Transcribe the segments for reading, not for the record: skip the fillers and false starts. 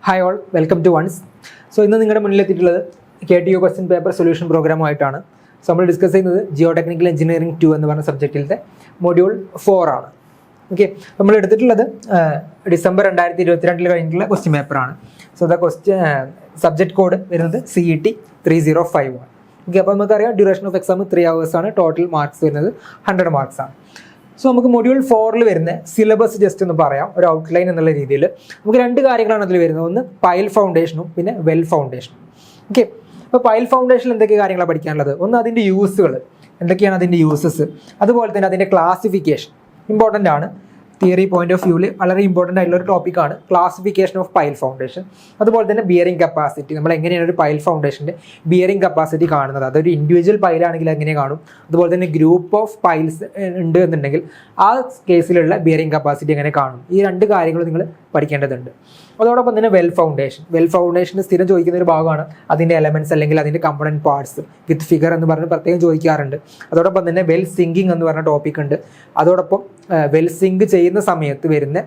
Hi all, welcome to ones. So ഇന്ന് നിങ്ങളുടെ മുന്നിലെത്തിയിട്ടുള്ളത് KTU ക്വസ്റ്റ്യൻ പേപ്പർ സൊല്യൂഷൻ പ്രോഗ്രാമുമായിട്ടാണ്. സോ നമ്മൾ ഡിസ്കസ് ചെയ്യുന്നത് ജിയോ ടെക്നിക്കൽ എഞ്ചിനീയറിംഗ് 2 എന്ന് പറഞ്ഞ സബ്ജക്റ്റിലത്തെ മൊഡ്യൂൾ 4 ആണ്. ഓക്കെ, നമ്മൾ എടുത്തിട്ടുള്ളത് ഡിസംബർ 2022 കഴിഞ്ഞിട്ടുള്ള ക്വസ്റ്റ്യൻ പേപ്പറാണ്. സോ ദ സബ്ജക്ട് കോഡ് വരുന്നത് CET 305 ആണ്. ഓക്കെ, അപ്പോൾ നമുക്കറിയാം ഡ്യൂറേഷൻ ഓഫ് എക്സാം 3 hours ആണ്. ടോട്ടൽ മാർക്സ് വരുന്നത് 100 marks ആണ്. സോ നമുക്ക് മൊഡ്യൂൾ 4 വരുന്ന സിലബസ് ജസ്റ്റ് ഒന്ന് പറയാം, ഒരു ഔട്ട്ലൈൻ എന്നുള്ള രീതിയിൽ. നമുക്ക് രണ്ട് കാര്യങ്ങളാണ് അതിൽ വരുന്നത്. ഒന്ന് പൈൽ ഫൗണ്ടേഷനും പിന്നെ വെൽ ഫൗണ്ടേഷനും. ഓക്കെ, അപ്പോൾ പൈൽ ഫൗണ്ടേഷനിൽ എന്തൊക്കെ കാര്യങ്ങളാണ് പഠിക്കാനുള്ളത്? ഒന്ന് അതിൻ്റെ യൂസുകൾ, എന്തൊക്കെയാണ് അതിൻ്റെ യൂസസ്, അതുപോലെ തന്നെ അതിൻ്റെ ക്ലാസിഫിക്കേഷൻ ഇമ്പോർട്ടൻ്റ് ആണ്. തിയറി പോയിന്റ് ഓഫ് വ്യൂവിൽ വളരെ ഇമ്പോർട്ടൻ്റ് ആയിട്ടുള്ള ഒരു ടോപ്പിക്കാണ് ക്ലാസിഫിക്കേഷൻ ഓഫ് പൈൽ ഫൗണ്ടേഷൻ. അതുപോലെ തന്നെ ബിയറിംഗ് കപ്പാസിറ്റി, നമ്മൾ എങ്ങനെയാണ് ഒരു പൈൽ ഫൗണ്ടേഷൻ്റെ ബിയറിംഗ് കപ്പാസിറ്റി കാണുന്നത്. അതൊരു ഇൻഡിവിജ്വൽ പൈലാണെങ്കിൽ എങ്ങനെ കാണും, അതുപോലെ തന്നെ ഗ്രൂപ്പ് ഓഫ് പൈൽസ് ഉണ്ട് എന്നുണ്ടെങ്കിൽ ആ കേസിലുള്ള ബിയറിംഗ് കപ്പാസിറ്റി എങ്ങനെ കാണും. ഈ രണ്ട് കാര്യങ്ങൾ നിങ്ങൾ പഠിക്കേണ്ടതുണ്ട്. അതോടൊപ്പം തന്നെ വെൽ ഫൗണ്ടേഷന് സ്ഥിരം ചോദിക്കുന്ന ഒരു ഭാഗമാണ് അതിൻ്റെ എലമെൻറ്റ്സ് അല്ലെങ്കിൽ അതിൻ്റെ കമ്പണൻറ്റ് പാർട്സ് വിത്ത് ഫിഗർ എന്ന് പറഞ്ഞ് പ്രത്യേകം ചോദിക്കാറുണ്ട്. അതോടൊപ്പം തന്നെ വെൽ സിങ്കിങ് എന്ന് പറഞ്ഞ ടോപ്പിക് ഉണ്ട്. അതോടൊപ്പം വെൽ സിങ്ക് ചെയ്യുന്ന സമയത്ത് വരുന്ന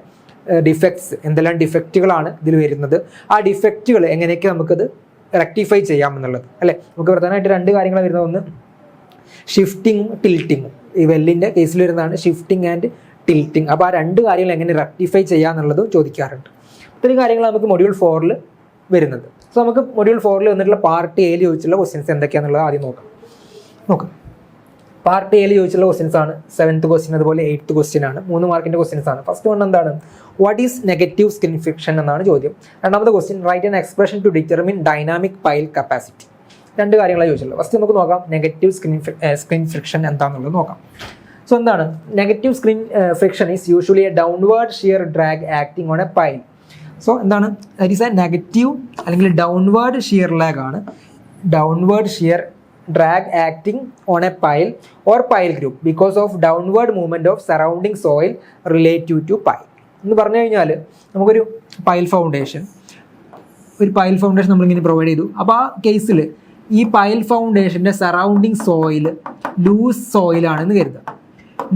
ഡിഫക്ട്സ്, എന്തെല്ലാം ഡിഫക്റ്റുകളാണ് ഇതിൽ വരുന്നത്, ആ ഡിഫക്റ്റുകൾ എങ്ങനെയൊക്കെ നമുക്കത് റെക്ടിഫൈ ചെയ്യാമെന്നുള്ളത് അല്ലേ. നമുക്ക് പ്രധാനമായിട്ട് രണ്ട് കാര്യങ്ങൾ വരുന്നത്. ഒന്ന് ഷിഫ്റ്റിങ്ങും ടിൽറ്റിങ്ങും. ഈ വെല്ലിൻ്റെ കേസിൽ വരുന്നതാണ് ഷിഫ്റ്റിംഗ് ആൻഡ് ടിൽറ്റിംഗ്. അപ്പോൾ ആ രണ്ട് കാര്യങ്ങൾ എങ്ങനെ റെക്ടിഫൈ ചെയ്യാമെന്നുള്ളതും ചോദിക്കാറുണ്ട്. ഇത്രയും കാര്യങ്ങൾ നമുക്ക് മൊഡ്യൂൾ 4 വരുന്നത്. സോ നമുക്ക് മൊഡ്യൂൾ 4 വന്നിട്ടുള്ള പാർട്ട് എയിൽ ചോദിച്ചുള്ള ക്വസ്റ്റ്യൻസ് എന്തൊക്കെയാണെന്നുള്ളത് ആദ്യം നോക്കാം. പാർട്ട് എയിൽ ചോദിച്ചുള്ള ക്വസ്റ്റ്യൻസ് ആണ് 7th ക്വസ്റ്റ്യൻ, അതുപോലെ 8th ക്വസ്റ്റ്യൻ ആണ്. 3 മാർക്കിൻ്റെ ക്വസ്റ്റ്യൻസ് ആണ്. ഫസ്റ്റ് വൺ എന്താണ്? What is negative skin friction എന്നാണ് ചോദ്യം. രണ്ടാമത്തെ question, write an expression to determine dynamic pile capacity. രണ്ട് കാര്യങ്ങളാണ് ചോദിച്ചുള്ളത്. ഫസ്റ്റ് നമുക്ക് നോക്കാം നെഗറ്റീവ് സ്കിൻ ഫ്രിക്ഷൻ എന്താണെന്നുള്ളത് നോക്കാം. സോ എന്താണ് negative skin friction? Is usually A downward shear drag acting on A pile. So എന്താണ്? ദാറ്റ് ഈസ് എ നെഗറ്റീവ് അല്ലെങ്കിൽ downward shear lag ആണ്. Downward shear drag acting on a pile or pile group because of downward movement of surrounding soil relative to pile. എന്ന് പറഞ്ഞു കഴിഞ്ഞാൽ നമുക്കൊരു pile foundation നമ്മളിങ്ങനെ provide ചെയ്തു. അപ്പോൾ ആ കേസിൽ ഈ പൈൽ ഫൗണ്ടേഷൻ്റെ സറൗണ്ടിങ് സോയിൽ ലൂസ് സോയിലാണെന്ന് കരുതുക.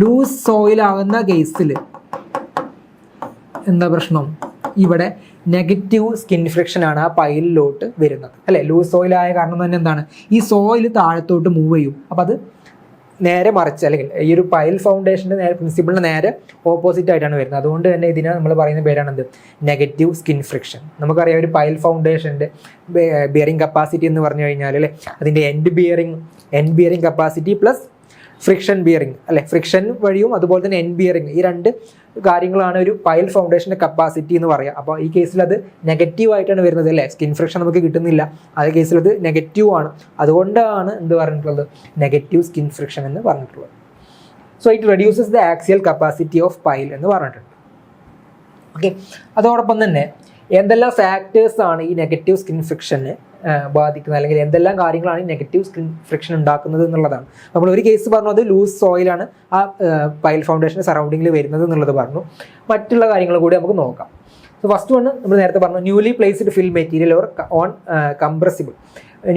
ലൂസ് സോയിലാകുന്ന കേസിൽ എന്താ പ്രശ്നം? ഇവിടെ നെഗറ്റീവ് സ്കിൻ ഫ്രിക്ഷൻ ആണ് ആ പൈലിലോട്ട് വരുന്നത് അല്ലേ. ലൂസ് സോയിൽ ആയ കാരണം തന്നെ എന്താണ്? ഈ സോയിൽ താഴത്തോട്ട് മൂവ് ചെയ്യും. അപ്പോൾ അത് നേരെ മറിച്ച് അല്ലെങ്കിൽ ഈ ഒരു പൈൽ ഫൗണ്ടേഷൻ്റെ പ്രിൻസിപ്പിളിന് നേരെ ഓപ്പോസിറ്റ് ആയിട്ടാണ് വരുന്നത്. അതുകൊണ്ട് തന്നെ ഇതിനെ നമ്മൾ പറയുന്ന പേരാണ് എന്ത്? Negative skin friction. നമുക്കറിയാം ഒരു പൈൽ ഫൗണ്ടേഷൻ്റെ ബിയറിംഗ് കപ്പാസിറ്റി എന്ന് പറഞ്ഞു കഴിഞ്ഞാൽ അല്ലേ, അതിൻ്റെ end bearing capacity plus friction bearing അല്ലേ. ഫ്രിക്ഷൻ വഴിയും അതുപോലെ തന്നെ എൻഡ് ബിയറിംഗ്, ഈ രണ്ട് കാര്യങ്ങളാണ് ഒരു പൈൽ ഫൗണ്ടേഷൻ്റെ കപ്പാസിറ്റി എന്ന് പറയുക. അപ്പോൾ ഈ കേസിൽ അത് നെഗറ്റീവ് ആയിട്ടാണ് വരുന്നത് അല്ലേ. സ്കിൻ ഫ്രിക്ഷൻ നമുക്ക് കിട്ടുന്നില്ല, അതേ കേസിൽ അത് നെഗറ്റീവ് ആണ്. അതുകൊണ്ടാണ് എന്ത് പറഞ്ഞിട്ടുള്ളത്? നെഗറ്റീവ് സ്കിൻ ഫ്രിക്ഷൻ എന്ന് പറഞ്ഞിട്ടുള്ളത്. So it reduces the axial capacity of pile എന്ന് പറഞ്ഞിട്ടുണ്ട്. ഓക്കെ, അതോടൊപ്പം തന്നെ എന്തെല്ലാം ഫാക്ടേഴ്സാണ് ഈ നെഗറ്റീവ് സ്കിൻ ഫ്രിക്ഷനെ ബാധിക്കുന്നത്, അല്ലെങ്കിൽ എന്തെല്ലാം കാര്യങ്ങളാണ് ഈ നെഗറ്റീവ് സ്കിൻ ഫ്രിക്ഷൻ ഉണ്ടാക്കുന്നത് എന്നുള്ളതാണ്. നമ്മൾ ഒരു കേസ് പറഞ്ഞു, അത് ലൂസ് സോയിലാണ് ആ പൈൽ ഫൗണ്ടേഷൻ സറൗണ്ടിങ്ങിൽ വരുന്നത് എന്നുള്ളത് പറഞ്ഞു. മറ്റുള്ള കാര്യങ്ങൾ കൂടി നമുക്ക് നോക്കാം. സോ ഫസ്റ്റ് വൺ നമ്മൾ നേരത്തെ പറഞ്ഞു, newly placed fill material or on compressible.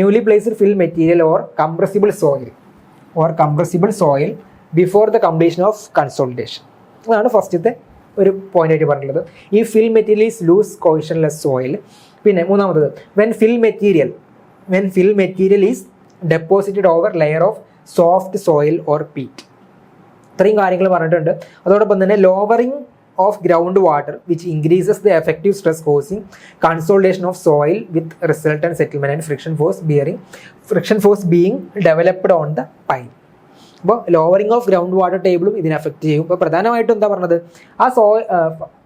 Newly placed fill material or compressible soil before the completion of consolidation. അതാണ് ഫസ്റ്റത്തെ ഒരു പോയിന്റ് ആയിട്ട് പറഞ്ഞിട്ടുള്ളത്. ഈ fill material is loose cohesionless soil. പിന്നെ മൂന്നാമത്തത്, when fill material is deposited over layer of soft soil or peat. ഇത്രയും കാര്യങ്ങൾ പറഞ്ഞിട്ടുണ്ട്. അതോടൊപ്പം തന്നെ lowering of ground water which increases the effective stress causing consolidation of soil with resultant settlement and friction force being developed on the pile. അപ്പോൾ lowering of ground water ടേബിളും ഇതിനെ effect ചെയ്യും. ഇപ്പോൾ പ്രധാനമായിട്ടും എന്താ പറഞ്ഞത്? ആ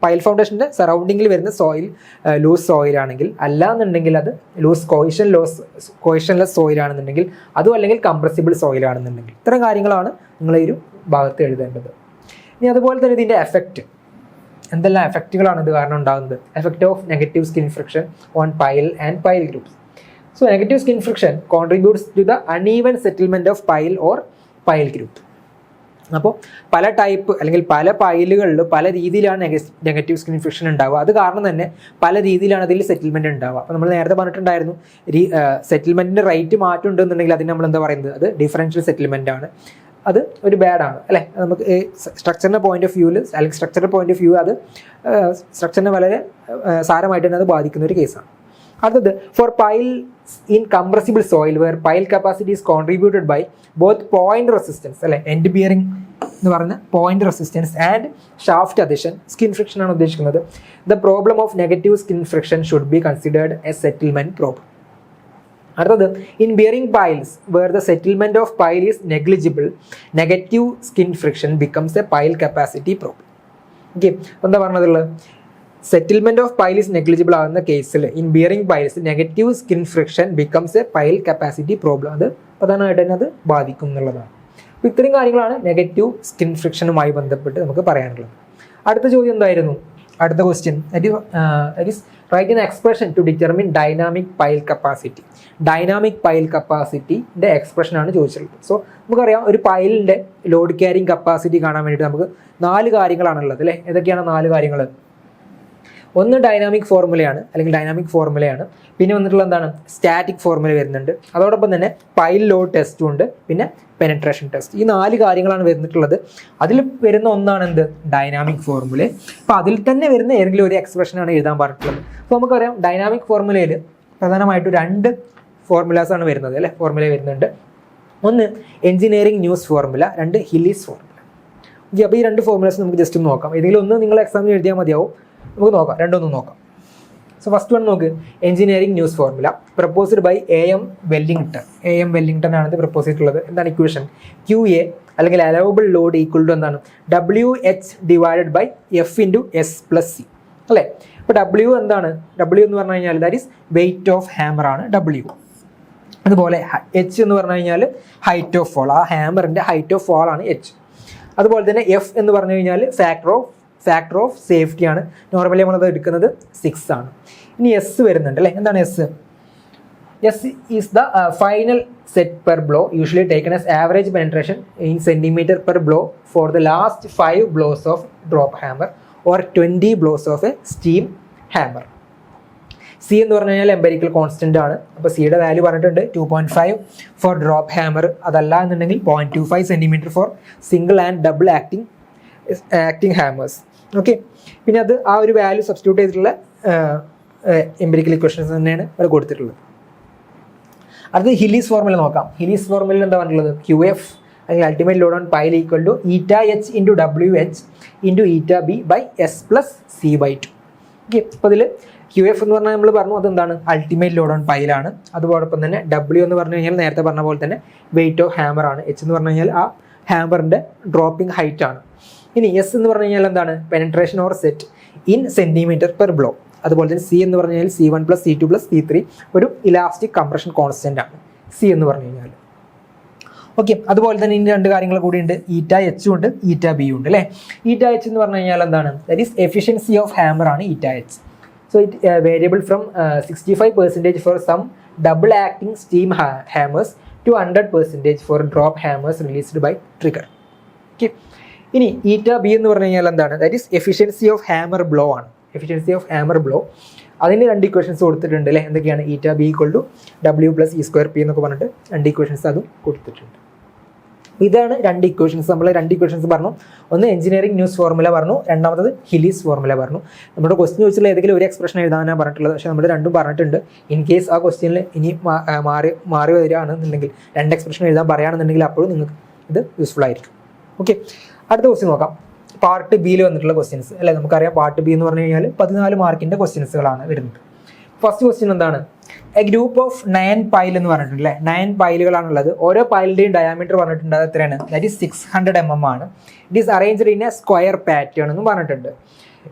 പൈൽ ഫൗണ്ടേഷൻ്റെ സറൗണ്ടിങ്ങിൽ വരുന്ന സോയിൽ ലൂസ് സോയിലാണെങ്കിൽ, അല്ലാന്നുണ്ടെങ്കിൽ അത് കോയിഷൻലെസ് സോയിലാണെന്നുണ്ടെങ്കിൽ, അതും അല്ലെങ്കിൽ കംപ്രസിബിൾ സോയിലാണെന്നുണ്ടെങ്കിൽ. ഇത്തരം കാര്യങ്ങളാണ് നിങ്ങൾ ഈ ഒരു ഭാഗത്ത് എഴുതേണ്ടത്. ഇനി അതുപോലെ തന്നെ ഇതിൻ്റെ എഫക്റ്റ്, എന്തെല്ലാം എഫക്റ്റുകളാണ് ഇത് കാരണം ഉണ്ടാകുന്നത്? Effect of negative skin friction on pile and pile groups. So negative skin friction contributes to the uneven settlement of pile or pile group. അപ്പോൾ പല ടൈപ്പ് അല്ലെങ്കിൽ പല പൈലുകളിൽ പല രീതിയിലാണ് നെഗറ്റീവ് സ്കിൻ ഫ്രിക്ഷൻ ഉണ്ടാവുക. അത് കാരണം തന്നെ പല രീതിയിലാണ് അതിൽ സെറ്റിൽമെൻറ്റ് ഉണ്ടാവുക. അപ്പോൾ നമ്മൾ നേരത്തെ പറഞ്ഞിട്ടുണ്ടായിരുന്നു, സെറ്റിൽമെൻറ്റിൻ്റെ റേറ്റ് മാറ്റം ഉണ്ടെന്നുണ്ടെങ്കിൽ അതിന് നമ്മൾ എന്താ പറയുന്നത്? അത് ഡിഫറൻഷ്യൽ സെറ്റിൽമെൻ്റ് ആണ്. അത് ഒരു ബാഡാണ് അല്ലേ. നമുക്ക് സ്ട്രക്ചറിൻ്റെ പോയിന്റ് ഓഫ് വ്യൂവിൽ അല്ലെങ്കിൽ സ്ട്രക്ചറൽ പോയിന്റ് ഓഫ് വ്യൂ അത് സ്ട്രക്ചറിനെ വളരെ സാരമായിട്ട് തന്നെ അത് ബാധിക്കുന്ന ഒരു കേസാണ്. അടുത്തത് four piles in compressible soil where pile capacity is contributed by both point resistance അല്ലെ, എൻഡ് ബിയറിംഗ് എന്ന് പറയുന്ന point resistance and shaft adhesion, skin friction ആണ് ഉദ്ദേശിക്കുന്നത്. The problem of negative skin friction should be considered a settlement problem. അടുത്തത് in bearing piles where the settlement of pile is negligible negative skin friction becomes a pile capacity problem. Okay, എന്താ പറഞ്ഞതുള്ളത്? Settlement of pile is negligible ആകുന്ന കേസിൽ in bearing piles negative skin friction becomes a pile capacity problem. അത് പ്രധാനമായിട്ട് തന്നെ അത് ബാധിക്കും എന്നുള്ളതാണ്. അപ്പോൾ ഇത്രയും കാര്യങ്ങളാണ് നെഗറ്റീവ് സ്കിൻ ഫ്രിക്ഷനുമായി ബന്ധപ്പെട്ട് നമുക്ക് പറയാനുള്ളത്. അടുത്ത ചോദ്യം എന്തായിരുന്നു? അടുത്ത question that is write an expression to determine dynamic pile capacity. Dynamic pile കപ്പാസിറ്റിൻ്റെ എക്സ്പ്രഷനാണ് ചോദിച്ചിട്ടുള്ളത്. സോ നമുക്കറിയാം ഒരു പൈലിൻ്റെ ലോഡ് ക്യാരിങ് കപ്പാസിറ്റി കാണാൻ വേണ്ടിയിട്ട് നമുക്ക് 4 കാര്യങ്ങളാണുള്ളത് അല്ലേ. ഏതൊക്കെയാണ് 4 കാര്യങ്ങൾ? ഒന്ന് ഡൈനാമിക് ഫോർമുലയാണ് അല്ലെങ്കിൽ ഡൈനാമിക് ഫോർമുലയാണ്. പിന്നെ വന്നിട്ടുള്ള എന്താണ്? സ്റ്റാറ്റിക് ഫോർമുല വരുന്നുണ്ട്. അതോടൊപ്പം തന്നെ പൈൽ ലോഡ് ടെസ്റ്റും ഉണ്ട്, പിന്നെ പെനട്രേഷൻ ടെസ്റ്റ്. ഈ 4 കാര്യങ്ങളാണ് വരുന്നിട്ടുള്ളത്. അതിൽ വരുന്ന ഒന്നാണ് എന്ത്? Dynamic formula. അപ്പോൾ അതിൽ തന്നെ വരുന്ന ഏതെങ്കിലും ഒരു എക്സ്പ്രഷനാണ് എഴുതാൻ പറഞ്ഞിട്ടുള്ളത്. അപ്പോൾ നമുക്കറിയാം ഡൈനാമിക് ഫോർമുലയിൽ പ്രധാനമായിട്ടും 2 ഫോർമുലാസാണ് വരുന്നത് അല്ലേ. ഫോർമുല വരുന്നുണ്ട്. ഒന്ന് engineering news formula, 2 Hiley's formula. Okay, അപ്പോൾ ഈ 2 ഫോർമുലാസ് നമുക്ക് ജസ്റ്റ് ഒന്ന് നോക്കാം. ഏതെങ്കിലും ഒന്ന് നിങ്ങൾ എക്സാമിന് എഴുതിയാൽ മതിയാവും. നമുക്ക് നോക്കാം, രണ്ടൊന്നും നോക്കാം. സോ ഫസ്റ്റ് വൺ നോക്ക്, engineering news formula proposed by AM Wellington. AM Wellington ആണ് ഇത് പ്രപ്പോസ് ചെയ്തിട്ടുള്ളത്. എന്താണ് ഇക്വേഷൻ? QA അല്ലെങ്കിൽ അലവബിൾ ലോഡ് ഈക്വൽ ടു എന്താണ്? WH divided by F into S plus C അല്ലേ. ഇപ്പോൾ W എന്താണ്? W എന്ന് പറഞ്ഞു കഴിഞ്ഞാൽ that is weight of hammer ആണ് W. അതുപോലെ H എന്ന് പറഞ്ഞു കഴിഞ്ഞാൽ ഹൈറ്റ് ഓഫ് ഫോൾ, ആ ഹാമറിൻ്റെ ഹൈറ്റ് ഓഫ് ഫോൾ ആണ് H. അതുപോലെ തന്നെ F എന്ന് പറഞ്ഞു കഴിഞ്ഞാൽ ഫാക്ടർ ഓഫ് സേഫ്റ്റി ആണ്. നോർമലി നമ്മളത് എടുക്കുന്നത് 6 ആണ്. ഇനി എസ് വരുന്നുണ്ട് അല്ലേ. എന്താണ് S? S is the final set per blow usually taken as average penetration in centimetre per blow for the last 5 blows of drop hammer or 20 blows of a steam hammer. C എന്ന് പറഞ്ഞു കഴിഞ്ഞാൽ empirical constant ആണ്. അപ്പോൾ സിയുടെ value പറഞ്ഞിട്ടുണ്ട് 2.5 four drop hammer. അതല്ല എന്നുണ്ടെങ്കിൽ 0.25 centimetre for single and double acting hammers. Okay, പിന്നെ അത് ആ ഒരു വാല്യൂ സബ്സ്റ്റിറ്റ്യൂട്ട് ചെയ്തിട്ടുള്ള എംപെരിക്കൽ ഇക്വേഷൻസ് തന്നെയാണ് ഇവിടെ കൊടുത്തിട്ടുള്ളത്. അടുത്തത് ഹില്ലീസ് ഫോർമുല നോക്കാം. ഹില്ലീസ് ഫോർമുലയിൽ എന്താ പറഞ്ഞിട്ടുള്ളത്? QF അല്ലെങ്കിൽ ultimate load on pile equal to ηH into WH into ηB by S plus C/2. Okay, അപ്പോൾ അതിൽ QF എന്ന് പറഞ്ഞാൽ നമ്മൾ പറഞ്ഞു അതെന്താണ്? അൾട്ടിമേറ്റ് ലോഡ് ഓൺ പൈലാണ്. അതോടൊപ്പം തന്നെ W എന്ന് പറഞ്ഞു കഴിഞ്ഞാൽ നേരത്തെ പറഞ്ഞ പോലെ തന്നെ വെയിറ്റ് ഓഫ് ഹാമർ ആണ്. H എന്ന് പറഞ്ഞു കഴിഞ്ഞാൽ ആ ഹാമറിൻ്റെ ഡ്രോപ്പിംഗ് ഹൈറ്റ് ആണ്. ഇനി S എന്ന് പറഞ്ഞു കഴിഞ്ഞാൽ എന്താണ്? Penetration or set in centimetre per blow. അതുപോലെ തന്നെ C എന്ന് പറഞ്ഞു കഴിഞ്ഞാൽ C1 plus C2 plus C3 ഒരു ഇലാസ്റ്റിക് കംപ്രഷൻ കോൺസ്റ്റന്റ് ആണ് C എന്ന് പറഞ്ഞു കഴിഞ്ഞാൽ. ഓക്കെ, അതുപോലെ തന്നെ ഇനി 2 കാര്യങ്ങൾ കൂടി ഉണ്ട്. ηH ഉണ്ട്, ηB ഉണ്ട് അല്ലേ. ηH എന്ന് പറഞ്ഞു കഴിഞ്ഞാൽ എന്താണ്? That is efficiency of hammer ആണ് ηH. So it variable from 65% for some double acting steam hammers to 100% for drop hammers released by trigger. Okay, ഇനി ηB എന്ന് പറഞ്ഞു കഴിഞ്ഞാൽ എന്താണ്? That is efficiency of hammer blow ആണ്. Efficiency of hammer blow അതിന് 2 equations കൊടുത്തിട്ടുണ്ട് അല്ലേ. എന്തൊക്കെയാണ്? ηB equal to W plus E²P എന്നൊക്കെ പറഞ്ഞിട്ട് 2 ഇക്വേഷൻസ് അതും കൊടുത്തിട്ടുണ്ട്. ഇതാണ് 2 ഇക്വേഷൻസ്. നമ്മൾ 2 ഇക്വേഷൻസ് പറഞ്ഞു. ഒന്ന് എഞ്ചിനീയറിംഗ് ന്യൂസ് ഫോർമുല പറഞ്ഞു, രണ്ടാമത്തത് ഹില്ലീസ് ഫോർമുല പറഞ്ഞു. നമ്മുടെ ക്വസ്റ്റ്യൻ ചോദിച്ചുള്ള ഏതെങ്കിലും ഒരു എക്സ്പ്രഷൻ എഴുതാനാണ് പറഞ്ഞിട്ടുള്ളത്. പക്ഷേ നമ്മൾ 2ഉം പറഞ്ഞിട്ടുണ്ട്. ഇൻ കേസ് ആ ക്വസ്റ്റ്യനിൽ ഇനി മാറി വരികയാണെന്നുണ്ടെങ്കിൽ 2 എക്സ്പ്രഷൻ എഴുതാൻ പറയുകയാണെന്നുണ്ടെങ്കിൽ അപ്പോഴും നിങ്ങൾക്ക് ഇത് യൂസ്ഫുൾ ആയിരിക്കും. ഓക്കെ, അടുത്ത ക്വസ്റ്റ്യൻ നോക്കാം. പാർട്ട് ബിയിൽ വന്നിട്ടുള്ള ക്വസ്റ്റ്യൻസ് അല്ലേ. നമുക്കറിയാം പാർട്ട് ബി എന്ന് പറഞ്ഞു കഴിഞ്ഞാൽ 14 മാർക്കിൻ്റെ ക്വസ്റ്റ്യൻസുകളാണ് വരുന്നത്. ഫസ്റ്റ് ക്വസ്റ്റ്യൻ എന്താണ്? എ ഗ്രൂപ്പ് ഓഫ് 9 പൈൽ എന്ന് പറഞ്ഞിട്ടുണ്ട് അല്ലേ. 9 പൈലുകളാണുള്ളത്. ഓരോ പൈലിൻ്റെയും ഡയാമീറ്റർ പറഞ്ഞിട്ടുണ്ട്. അത് എത്രയാണ്? ദാറ്റ് ഈസ് 600 mm ആണ്. It is arranged in a square pattern എന്ന് പറഞ്ഞിട്ടുണ്ട്.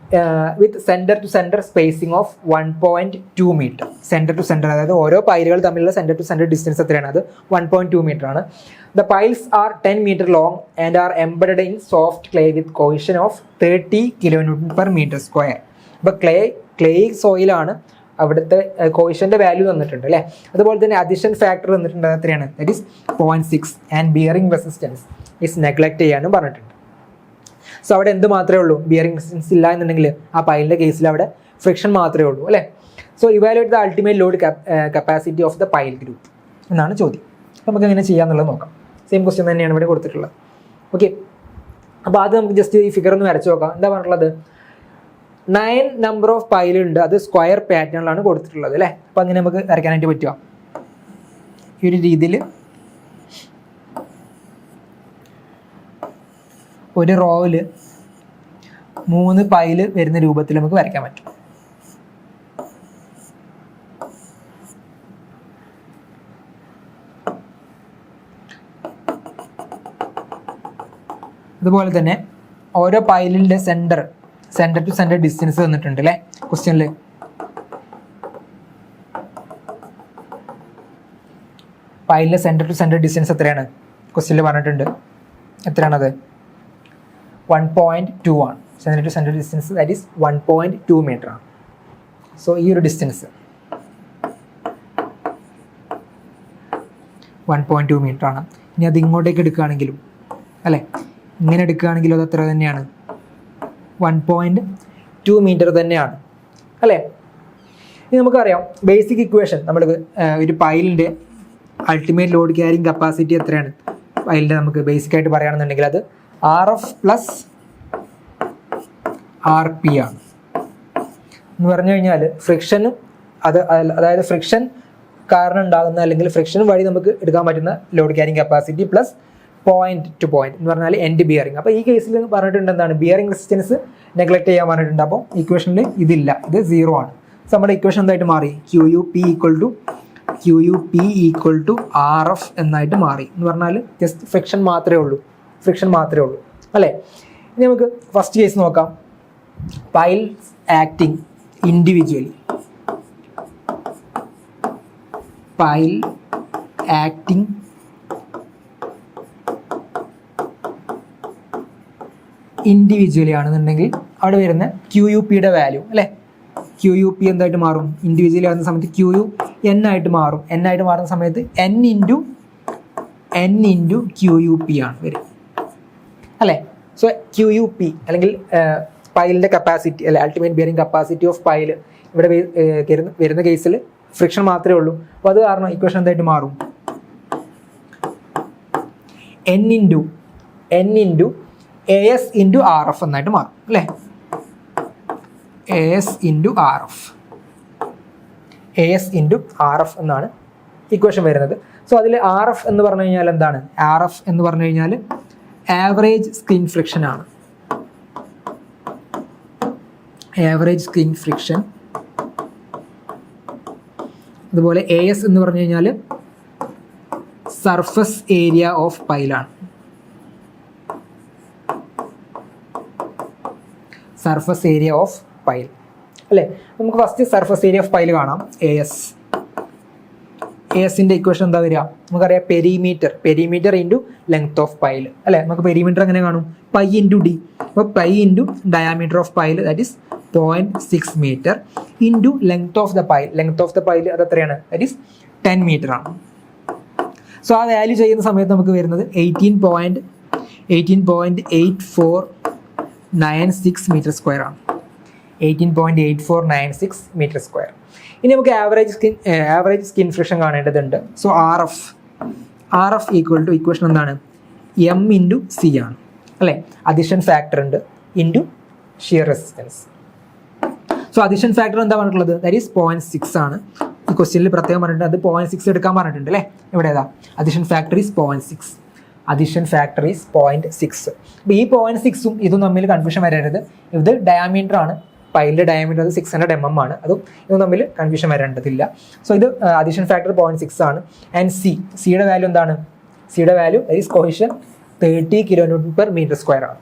With centre to centre spacing of 1.2 metre. Centre to centre, അതായത് ഓരോ പൈലുകൾ തമ്മിലുള്ള സെൻറ്റർ ടു സെൻറ്റർ ഡിസ്റ്റൻസ് എത്രയാണ്? അത് 1.2 മീറ്റർ ആണ്. The piles are 10 meter long and are embedded in soft clay with cohesion of 30 kilonewton per meter square. അപ്പോൾ clay സോയിലാണ്. അവിടുത്തെ കോയിഷൻ്റെ value തന്നിട്ടുണ്ട് അല്ലേ. അതുപോലെ തന്നെ അഡിഷൻ ഫാക്ടർ തന്നിട്ടുണ്ട്. എത്രയാണ്? That is 0.6 and bearing resistance is neglect ചെയ്യാനും പറഞ്ഞിട്ടുണ്ട്. സോ അവിടെ എന്ത് മാത്രമേ ഉള്ളൂ? ബിയറിംഗ് റെസിസ്റ്റൻസ് ഇല്ല എന്നുണ്ടെങ്കിൽ ആ പൈലിൻ്റെ കേസിൽ അവിടെ ഫ്രിക്ഷൻ മാത്രമേ ഉള്ളൂ അല്ലേ. So evaluate the ultimate load capacity of the pile group എന്നാണ് ചോദ്യം. നമുക്ക് എങ്ങനെ ചെയ്യാന്നുള്ളത് നോക്കാം. സെയിം ക്വസ്റ്റ്യൻ തന്നെയാണ് ഇവിടെ കൊടുത്തിട്ടുള്ളത്. ഓക്കെ, അപ്പോൾ അത് നമുക്ക് ജസ്റ്റ് ഈ ഫിഗർ ഒന്ന് വരച്ച് നോക്കാം. എന്താ പറഞ്ഞിട്ടുള്ളത്? 9 നമ്പർ ഓഫ് പൈലുണ്ട്, അത് സ്ക്വയർ പാറ്റേണിലാണ് കൊടുത്തിട്ടുള്ളത് അല്ലേ. അപ്പോൾ അങ്ങനെ നമുക്ക് വരയ്ക്കാനായിട്ട് പറ്റുക. ഈ ഒരു രീതിയിൽ ഒരു റോയിൽ 3 പൈല് വരുന്ന രൂപത്തിൽ നമുക്ക് വരയ്ക്കാൻ പറ്റും. അതുപോലെ തന്നെ ഓരോ പൈലിൻ്റെ സെൻറ്റർ ടു സെൻറ്റർ ഡിസ്റ്റൻസ് തന്നിട്ടുണ്ട് അല്ലേ ക്വസ്റ്റ്യനിൽ. പൈലിൻ്റെ സെൻറ്റർ ടു സെൻറ്റർ ഡിസ്റ്റൻസ് എത്രയാണ് ക്വസ്റ്റ്യനിൽ പറഞ്ഞിട്ടുണ്ട്. എത്രയാണത്? 1.2 ആണ്. Centre to centre distance that is 1.2 metre ആണ്. സോ ഈ ഒരു ഡിസ്റ്റൻസ് 1.2 മീറ്റർ ആണ്. ഇനി അത് ഇങ്ങോട്ടേക്ക് എടുക്കുകയാണെങ്കിലും അല്ലേ, ഇങ്ങനെ എടുക്കുകയാണെങ്കിലും അത് എത്ര തന്നെയാണ്? 1.2 മീറ്റർ തന്നെയാണ് അല്ലേ. ഇനി നമുക്കറിയാം ബേസിക് ഇക്വേഷൻ, നമ്മൾ ഒരു പൈലിൻ്റെ അൾട്ടിമേറ്റ് ലോഡ് ക്യാരിങ് കപ്പാസിറ്റി എത്രയാണ് പൈലിൻ്റെ നമുക്ക് ബേസിക്കായിട്ട് പറയുകയാണെന്നുണ്ടെങ്കിൽ അത് RF പ്ലസ് RP ആണ്. എന്ന് പറഞ്ഞു കഴിഞ്ഞാൽ ഫ്രിക്ഷനും അതായത് ഫ്രിക്ഷൻ കാരണം ഉണ്ടാകുന്ന അല്ലെങ്കിൽ ഫ്രിക്ഷൻ വഴി നമുക്ക് എടുക്കാൻ പറ്റുന്ന load carrying capacity plus point two point എന്ന് പറഞ്ഞാൽ എൻഡ് ബിയറിംഗ്. അപ്പോൾ ഈ കേസിൽ പറഞ്ഞിട്ടുണ്ട് എന്താണ്? ബിയറിംഗ് റെസിസ്റ്റൻസ് നെഗ്ലക്ട് ചെയ്യാൻ പറഞ്ഞിട്ടുണ്ട്. അപ്പോൾ ഇക്വേഷനിൽ ഇതില്ല, ഇത് 0 ആണ്. സോ നമ്മുടെ ഇക്വേഷൻ എന്തായിട്ട് മാറി? QUP ഈക്വൽ ടു RF എന്നായിട്ട് മാറി. എന്ന് പറഞ്ഞാൽ ജസ്റ്റ് ഫ്രിക്ഷൻ മാത്രമേ ഉള്ളൂ അല്ലേ. ഇനി നമുക്ക് ഫസ്റ്റ് കേസ് നോക്കാം. Piles acting individually. Pile acting individually ആണെന്നുണ്ടെങ്കിൽ അവിടെ വരുന്ന QUPയുടെ വാല്യൂ അല്ലേ, QUP എന്തായിട്ട് മാറും? ഇൻഡിവിജ്വലി ആകുന്ന സമയത്ത് QU N ആയിട്ട് മാറും. N ആയിട്ട് മാറുന്ന സമയത്ത് N ഇൻറ്റു QUP ആണ് വരും അല്ലേ. സോ QUP അല്ലെങ്കിൽ പൈലിൻ്റെ കപ്പാസിറ്റി അല്ലെ ultimate bearing capacity of pile ഇവിടെ വരുന്ന കേസിൽ ഫ്രിക്ഷൻ മാത്രമേ ഉള്ളൂ. അപ്പോൾ അത് കാരണം ഇക്വേഷൻ എന്തായിട്ട് മാറും? N into AS into RF എന്നായിട്ട് മാറും അല്ലേ. AS ഇൻറ്റു RF എന്നാണ് ഇക്വേഷൻ വരുന്നത്. സോ അതിൽ RF എന്ന് പറഞ്ഞു കഴിഞ്ഞാൽ എന്താണ്? RF എന്ന് പറഞ്ഞു കഴിഞ്ഞാൽ ആവറേജ് സ്കിൻ ഫ്രിക്ഷൻ ആണ്. Average skin friction. അതുപോലെ AS എന്ന് പറഞ്ഞു കഴിഞ്ഞാൽ സർഫസ് ഏരിയ ഓഫ് പൈലാണ്. സർഫസ് ഏരിയ ഓഫ് പൈൽ അല്ലേ. നമുക്ക് first surface area of pile കാണാം. ASൻ്റെ ഇക്വേഷൻ എന്താ വരിക? നമുക്കറിയാം perimeter into length of pile അല്ലേ. നമുക്ക് പെരിമീറ്റർ എങ്ങനെ കാണും? Pi into D. അപ്പോൾ pi into diameter of pile that is 0.6 metre into length of the pile അത് എത്രയാണ്? ദാറ്റ് ഈസ് 10 മീറ്റർ ആണ്. സോ ആ വാല്യൂ ചെയ്യുന്ന സമയത്ത് നമുക്ക് വരുന്നത് 18.8496 മീറ്റർ സ്ക്വയർ ആണ്. 18.8496 മീറ്റർ സ്ക്വയർ. ഇനി നമുക്ക് ആവറേജ് സ്കിൻ ഫ്രിക്ഷൻ കാണേണ്ടതുണ്ട്. So RF equal to equation എന്താണ്? M ഇൻറ്റു C ആണ് അല്ലേ. അഡിഷൻ ഫാക്ടർ ഉണ്ട് into shear resistance. So adhesion factor എന്താ പറഞ്ഞിട്ടുള്ളത്? ദാറ്റ് ഈസ് 0.6 ആണ്. ഈ ക്വസ്റ്റ്യനിൽ പ്രത്യേകം പറഞ്ഞിട്ടുണ്ട് അത് 0.6 എടുക്കാൻ പറഞ്ഞിട്ടുണ്ട് അല്ലേ. ഇവിടെ ഏതാ? Addition factor is 0.6. അപ്പോൾ ഈ 0.6ഉം ഇതും തമ്മിൽ കൺഫ്യൂഷൻ വരരുത്. ഇത് ഡയാമീറ്റർ ആണ്, പൈലിൻ്റെ ഡയാമീറ്റർ അത് 600 mm ആണ്. അതും ഇതും തമ്മിൽ കൺഫ്യൂഷൻ വരേണ്ടതില്ല. സോ ഇത് അഡിഷൻ ഫാക്ടർ 0.6 ആണ്. ആൻഡ് സിയുടെ വാല്യൂ എന്താണ്? സിയുടെ വാല്യൂ ദാറ്റ് ഈസ് കോഹിഷൻ 30 kN/m² ആണ്.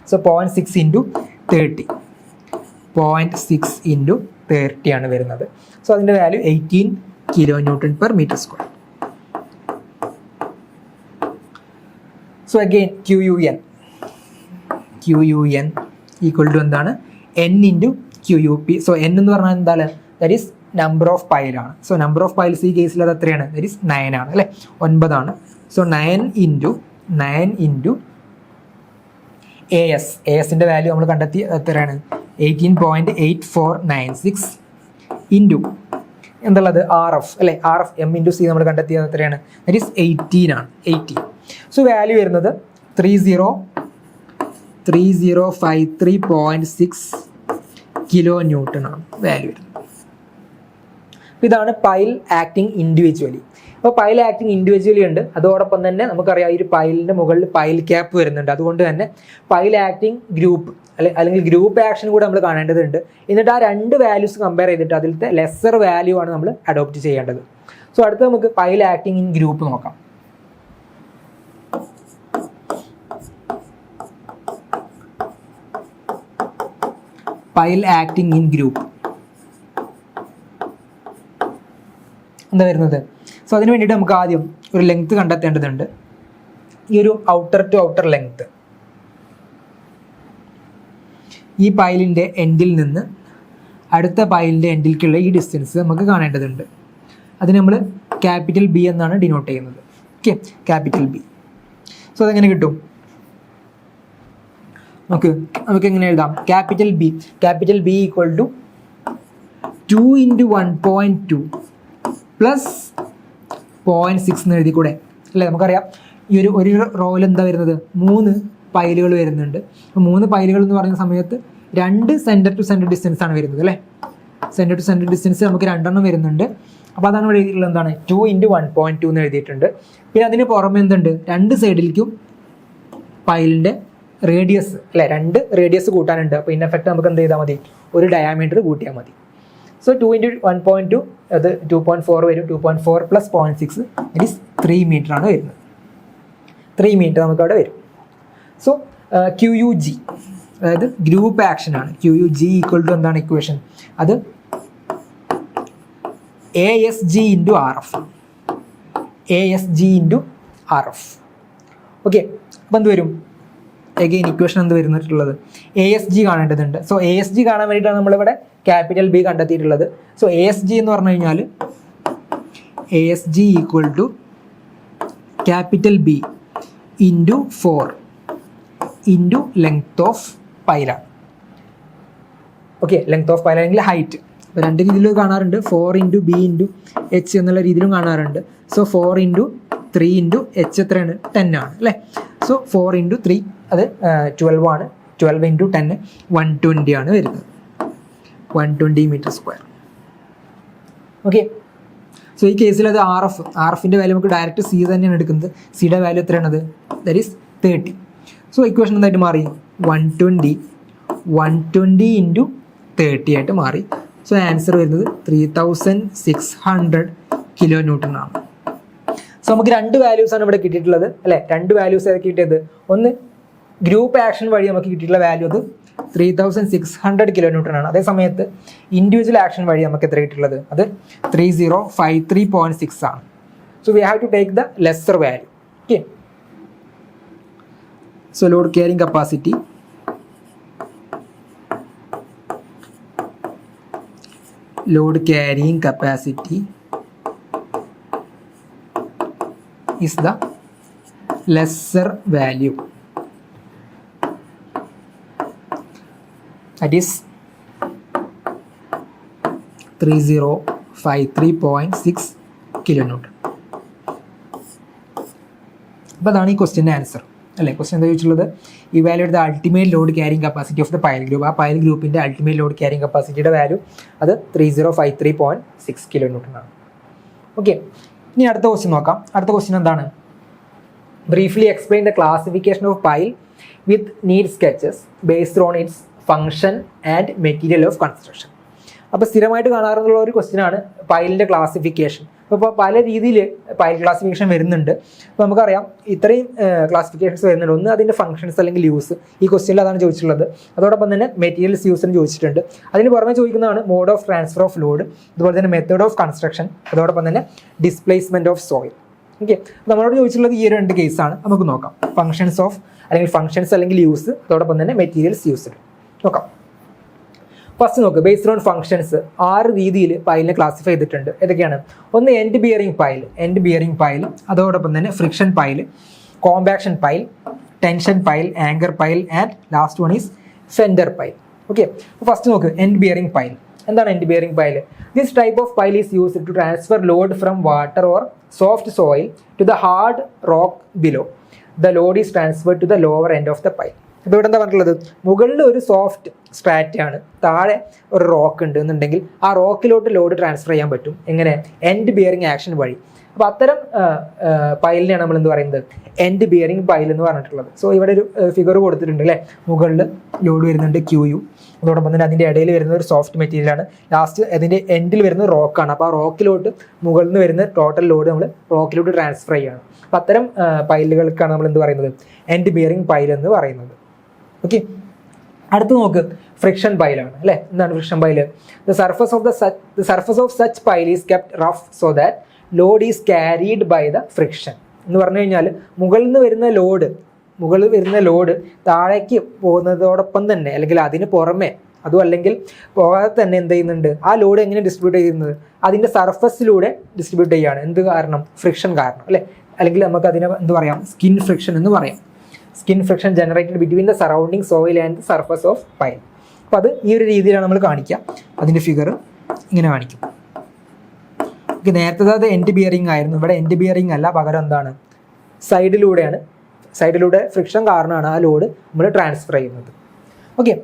സോ 0.6 ഇൻറ്റു 30 ആണ് വരുന്നത്. സോ അതിൻ്റെ value 18 kN/m². So again QUN equal to എന്താണ്? N into QUP. So N എന്ന് പറഞ്ഞാൽ എന്താണ്? ദാറ്റ് ഈസ് നമ്പർ ഓഫ് പൈലാണ്. സോ നമ്പർ ഓഫ് പൈൽസ് ഈ കേസിൽ അത് എത്രയാണ്? ദാറ്റ് ഈസ് 9 ആണ് അല്ലേ, 9 ആണ്. സോ 9 ഇൻറ്റു ASൻ്റെ വാല്യൂ നമ്മൾ കണ്ടെത്തി എത്രയാണ്? 18.8496 ഇൻറ്റു എന്തുള്ളത് RF അല്ലേ, RF M/C നമ്മൾ കണ്ടെത്തിയത് എത്രയാണ്? ദാറ്റ് ഈസ് 18 ആണ്, 18. സോ വാല്യൂ വരുന്നത് 3053.6 കിലോ ന്യൂട്ടൺ ആണ് വാല്യൂ വരുന്നത്. ഇതാണ് പൈൽ ആക്ടിങ് ഇൻഡിവിജ്വലി. അപ്പോൾ പൈൽ ആക്ടിങ് ഇൻഡിവിജ്വലി ഉണ്ട്, അതോടൊപ്പം തന്നെ നമുക്കറിയാം ഈ ഒരു പൈലിൻ്റെ മുകളിൽ പൈൽ ക്യാപ്പ് വരുന്നുണ്ട്. അതുകൊണ്ട് തന്നെ പൈൽ ആക്ടിങ് ഗ്രൂപ്പ് അല്ലെങ്കിൽ ഗ്രൂപ്പ് ആക്ഷൻ കൂടെ നമ്മൾ കാണേണ്ടതുണ്ട്. എന്നിട്ട് ആ രണ്ട് വാല്യൂസ് കമ്പയർ ചെയ്തിട്ട് അതിലത്തെ ലെസ്സർ വാല്യൂ ആണ് നമ്മൾ അഡോപ്റ്റ് ചെയ്യേണ്ടത്. സോ അടുത്ത് നമുക്ക് പൈൽ ആക്ടിങ് ഇൻ ഗ്രൂപ്പ് നോക്കാം. പൈൽ ആക്ടിങ് ഇൻ ഗ്രൂപ്പ് എന്താ വരുന്നത്? സോ അതിന് വേണ്ടിയിട്ട് നമുക്ക് ആദ്യം ഒരു ലെങ്ത് കണ്ടെത്തേണ്ടതുണ്ട്. ഈ ഒരു ഔട്ടർ ടു ഔട്ടർ ലെങ്ത്, ഈ പൈലിൻ്റെ എൻഡിൽ നിന്ന് അടുത്ത പൈലിൻ്റെ എൻഡിലേക്കുള്ള ഈ ഡിസ്റ്റൻസ് നമുക്ക് കാണേണ്ടതുണ്ട്. അതിന് നമ്മൾ ക്യാപിറ്റൽ B എന്നാണ് ഡിനോട്ട് ചെയ്യുന്നത്. Okay, capital B. സോ അതെങ്ങനെ കിട്ടും? നമുക്ക് എങ്ങനെ എഴുതാം? Capital B equal to 2 × 1.2 plus 0.6 എന്ന് എഴുതി കൂടെ അല്ലേ? നമുക്കറിയാം ഈ ഒരു റോയിൽ എന്താ വരുന്നത്? 3 പൈലുകൾ വരുന്നുണ്ട്. അപ്പോൾ 3 പൈലുകൾ എന്ന് പറയുന്ന സമയത്ത് 2 സെൻറ്റർ ടു സെൻറ്റർ ഡിസ്റ്റൻസ് ആണ് വരുന്നത് അല്ലേ? സെൻറ്റർ ടു സെൻറ്റർ ഡിസ്റ്റൻസ് നമുക്ക് 2 എണ്ണം വരുന്നുണ്ട്. അപ്പോൾ അതാണ് ഇവിടെ എഴുതിയിട്ടുള്ളത്. എന്താണ്? 2 × 1.2 എന്ന് എഴുതിയിട്ടുണ്ട്. പിന്നെ അതിന് പുറമെ എന്തുണ്ട്? 2 സൈഡിലേക്കും പൈലിൻ്റെ റേഡിയസ് അല്ലേ, 2 റേഡിയസ് കൂട്ടാനുണ്ട്. അപ്പോൾ ഇൻ എഫക്റ്റ് നമുക്ക് എന്ത് ചെയ്താൽ മതി? ഒരു ഡയാമീറ്റർ കൂട്ടിയാൽ മതി. സോ 2 × 1.2 അത് 2.4 വരും. 2.4 പ്ലസ് 0.6 ഇറ്റ് ഈസ് 3 മീറ്റർ ആണ് വരുന്നത്. 3 മീറ്റർ നമുക്ക് അവിടെ വരും. സോ QUG അതായത് ഗ്രൂപ്പ് ആക്ഷൻ ആണ്. QUG ഈക്വൽ ടു എന്താണ് ഇക്വേഷൻ? അത് ASG × RF. ASG × RF. Okay, അപ്പോൾ എന്ത് വരും? എഗെയിൻ ഇക്വേഷൻ എന്ത് വരുന്നിട്ടുള്ളത്? ASG കാണേണ്ടതുണ്ട്. സോ ASG കാണാൻ വേണ്ടിയിട്ടാണ് നമ്മളിവിടെ ക്യാപിറ്റൽ B കണ്ടെത്തിയിട്ടുള്ളത്. സോ ASG എന്ന് പറഞ്ഞു കഴിഞ്ഞാൽ ASG equal to capital B × 4 × length of പൈലാണ്. ഓക്കെ, ലെങ്ത് ഓഫ് പൈല അല്ലെങ്കിൽ ഹൈറ്റ്. അപ്പോൾ 2 രീതിയിൽ കാണാറുണ്ട്. 4 × B × H എന്നുള്ള രീതിയിലും കാണാറുണ്ട്. സോ 4 × 3 × H എത്രയാണ്? 10 ആണ് അല്ലേ? സോ 4 × 3 അത് 12 ആണ്. 12 × 10 120 ആണ് വരുന്നത്. 120 മീറ്റർ സ്ക്വയർ. ഓക്കെ, സോ ഈ കേസിൽ അത് RFൻ്റെ വാല്യൂ നമുക്ക് ഡയറക്റ്റ് C തന്നെയാണ് എടുക്കുന്നത്. സിയുടെ വാല്യൂ എത്രയാണത്? That is 30. സോ ഇക്വേഷൻ എന്തായിട്ട് മാറി? 120 × 30 ആയിട്ട് മാറി. സോ ആൻസർ വരുന്നത് 3600 കിലോ ന്യൂട്ടൺ ആണ്. സോ നമുക്ക് 2 വാല്യൂസ് ആണ് ഇവിടെ കിട്ടിയിട്ടുള്ളത് അല്ലേ? 2 വാല്യൂസ് ഏതൊക്കെ കിട്ടിയത്? ഒന്ന് ഗ്രൂപ്പ് ആക്ഷൻ വഴി നമുക്ക് കിട്ടിയിട്ടുള്ള വാല്യൂ അത് 3600 കിലോ ന്യൂട്ടൺ ആണ്. അതേ സമയത്ത് ഇൻഡിവിജ്വൽ ആക്ഷൻ വഴി നമുക്ക് എത്ര കിട്ടിയിട്ടുള്ളത്? അത് 3053.6 ആണ്. So we have to take the lesser value. Okay, so load carrying capacity is the lesser value, that is 3053.6 kilonewton. അപ്പോൾ അതാണ് ഈ ക്വസ്റ്റ്യൻ്റെ ആൻസർ അല്ലേ? ക്വസ്റ്റ്യൻ എന്താ ചോദിച്ചിട്ടുള്ളത്? Evaluate the ultimate load carrying capacity of the pile group. ആ pile ഗ്രൂപ്പിൻ്റെ ultimate load carrying കപ്പാസിറ്റിയുടെ value അത് 3053.6 kilo newton ആണ്. ഓക്കെ, ഇനി അടുത്ത ക്വസ്റ്റ്യൻ നോക്കാം. അടുത്ത ക്വസ്റ്റ്യൻ എന്താണ്? Briefly explain the classification of pile with need sketches based on its function and material of construction. അപ്പോൾ സ്ഥിരമായിട്ട് കാണാറുള്ള ഒരു ക്വസ്റ്റ്യൻ ആണ് പൈലിൻ്റെ ക്ലാസിഫിക്കേഷൻ. അപ്പോൾ പല രീതിയിൽ പൈൽ ക്ലാസിഫിക്കേഷൻ വരുന്നുണ്ട്. അപ്പോൾ നമുക്കറിയാം ഇത്രയും ക്ലാസിഫിക്കേഷൻസ് വരുന്നുണ്ട്. ഒന്ന് അതിൻ്റെ ഫംഗ്ഷൻസ് അല്ലെങ്കിൽ യൂസ്, ഈ ക്വസ്റ്റ്യനിൽ അതാണ് ചോദിച്ചിട്ടുള്ളത്. അതോടൊപ്പം തന്നെ മെറ്റീരിയൽസ് യൂസിന് ചോദിച്ചിട്ടുണ്ട്. അതിന് പുറമെ ചോദിക്കുന്നതാണ് mode of transfer of load, അതുപോലെ തന്നെ മെത്തേഡ് ഓഫ് കൺസ്ട്രക്ഷൻ, അതോടൊപ്പം തന്നെ ഡിസ്പ്ലേസ്മെൻറ്റ് ഓഫ് സോയിൽ. ഓക്കെ, നമ്മളോട് ചോദിച്ചിട്ടുള്ളത് ഈ ഒരു 2 കേസാണ്. നമുക്ക് നോക്കാം. ഫംഗ്ഷൻസ് അല്ലെങ്കിൽ യൂസ്, അതോടൊപ്പം തന്നെ മെറ്റീരിയൽസ് യൂസ്ഡ് നോക്കാം. ഫസ്റ്റ് നോക്ക്, ബേസ്ഡ് ഓൺ ഫംഗ്ഷൻസ് 6 രീതിയിൽ പൈലിനെ ക്ലാസിഫൈ ചെയ്തിട്ടുണ്ട്. ഏതൊക്കെയാണ്? ഒന്ന് എൻഡ് ബിയറിംഗ് പൈൽ, അതോടൊപ്പം തന്നെ friction pile, compaction pile, tension pile, anchor pile and last one is fender pile. Okay, first നോക്ക് എൻഡ് ബിയറിംഗ് പൈൽ. എന്താണ് end bearing pile? This type of pile is used to transfer load from water or soft soil to the hard rock below. The load is transferred to the lower end of the pile. ഇപ്പോൾ ഇവിടെ എന്താ പറഞ്ഞിട്ടുള്ളത്? മുകളിൽ ഒരു soft സ്ട്രാറ്റയാണ്, താഴെ ഒരു rock ഉണ്ട് എന്നുണ്ടെങ്കിൽ ആ റോക്കിലോട്ട് ലോഡ് ട്രാൻസ്ഫർ ചെയ്യാൻ പറ്റും. എങ്ങനെ? എൻഡ് ബിയറിംഗ് ആക്ഷൻ വഴി. അപ്പോൾ അത്തരം പൈലിനെയാണ് നമ്മൾ എന്ത് പറയുന്നത്? എൻഡ് ബിയറിംഗ് പൈൽ എന്ന് പറഞ്ഞിട്ടുള്ളത്. സോ ഇവിടെ ഒരു ഫിഗർ കൊടുത്തിട്ടുണ്ട് അല്ലേ? മുകളിൽ ലോഡ് വരുന്നുണ്ട് QU, അതോടൊപ്പം തന്നെ അതിൻ്റെ ഇടയിൽ വരുന്ന ഒരു സോഫ്റ്റ് മെറ്റീരിയലാണ്, ലാസ്റ്റ് അതിൻ്റെ എൻഡിൽ വരുന്ന റോക്കാണ്. അപ്പോൾ ആ റോക്കിലോട്ട് മുകളിൽ നിന്ന് വരുന്ന ടോട്ടൽ ലോഡ് നമ്മൾ റോക്കിലോട്ട് ട്രാൻസ്ഫർ ചെയ്യുകയാണ്. അപ്പോൾ അത്തരം പൈലുകൾക്കാണ് നമ്മൾ എന്ത് പറയുന്നത്? എൻഡ് ബിയറിംഗ് പൈൽ എന്ന് പറയുന്നത്. ഓക്കെ, അടുത്ത് നോക്ക്, ഫ്രിക്ഷൻ പൈലാണ് അല്ലേ? എന്താണ് friction pile? The surface of such pile is kept rough so that load is carried by the friction. എന്ന് പറഞ്ഞു കഴിഞ്ഞാൽ മുകളിൽ നിന്ന് വരുന്ന ലോഡ് താഴേക്ക് പോകുന്നതോടൊപ്പം തന്നെ, അല്ലെങ്കിൽ അതിന് പുറമെ, അതും അല്ലെങ്കിൽ പോകാതെ തന്നെ എന്ത് ചെയ്യുന്നുണ്ട്? ആ ലോഡ് എങ്ങനെ ഡിസ്ട്രിബ്യൂട്ട് ചെയ്യുന്നത്? അതിൻ്റെ സർഫസിലൂടെ ഡിസ്ട്രിബ്യൂട്ട് ചെയ്യുകയാണ്. എന്ത് കാരണം? ഫ്രിക്ഷൻ കാരണം അല്ലേ? അല്ലെങ്കിൽ നമുക്ക് അതിനെ എന്ത് പറയാം? സ്കിൻ ഫ്രിക്ഷൻ എന്ന് പറയാം. Skin friction generated between the surrounding soil and the surface of pile. അപ്പോൾ അത് ഈ ഒരു രീതിയിലാണ് നമ്മൾ കാണിക്കുക. അതിൻ്റെ ഫിഗർ ഇങ്ങനെ കാണിക്കും. ഓക്കെ, നേരത്തെ അത് എൻഡ് ബിയറിംഗ് ആയിരുന്നു. ഇവിടെ എൻഡ് ബിയറിംഗ് അല്ല, പകരം എന്താണ്? സൈഡിലൂടെ ഫ്രിക്ഷൻ കാരണമാണ് ആ ലോഡ് നമ്മൾ ട്രാൻസ്ഫർ ചെയ്യുന്നത്. ഓക്കെ,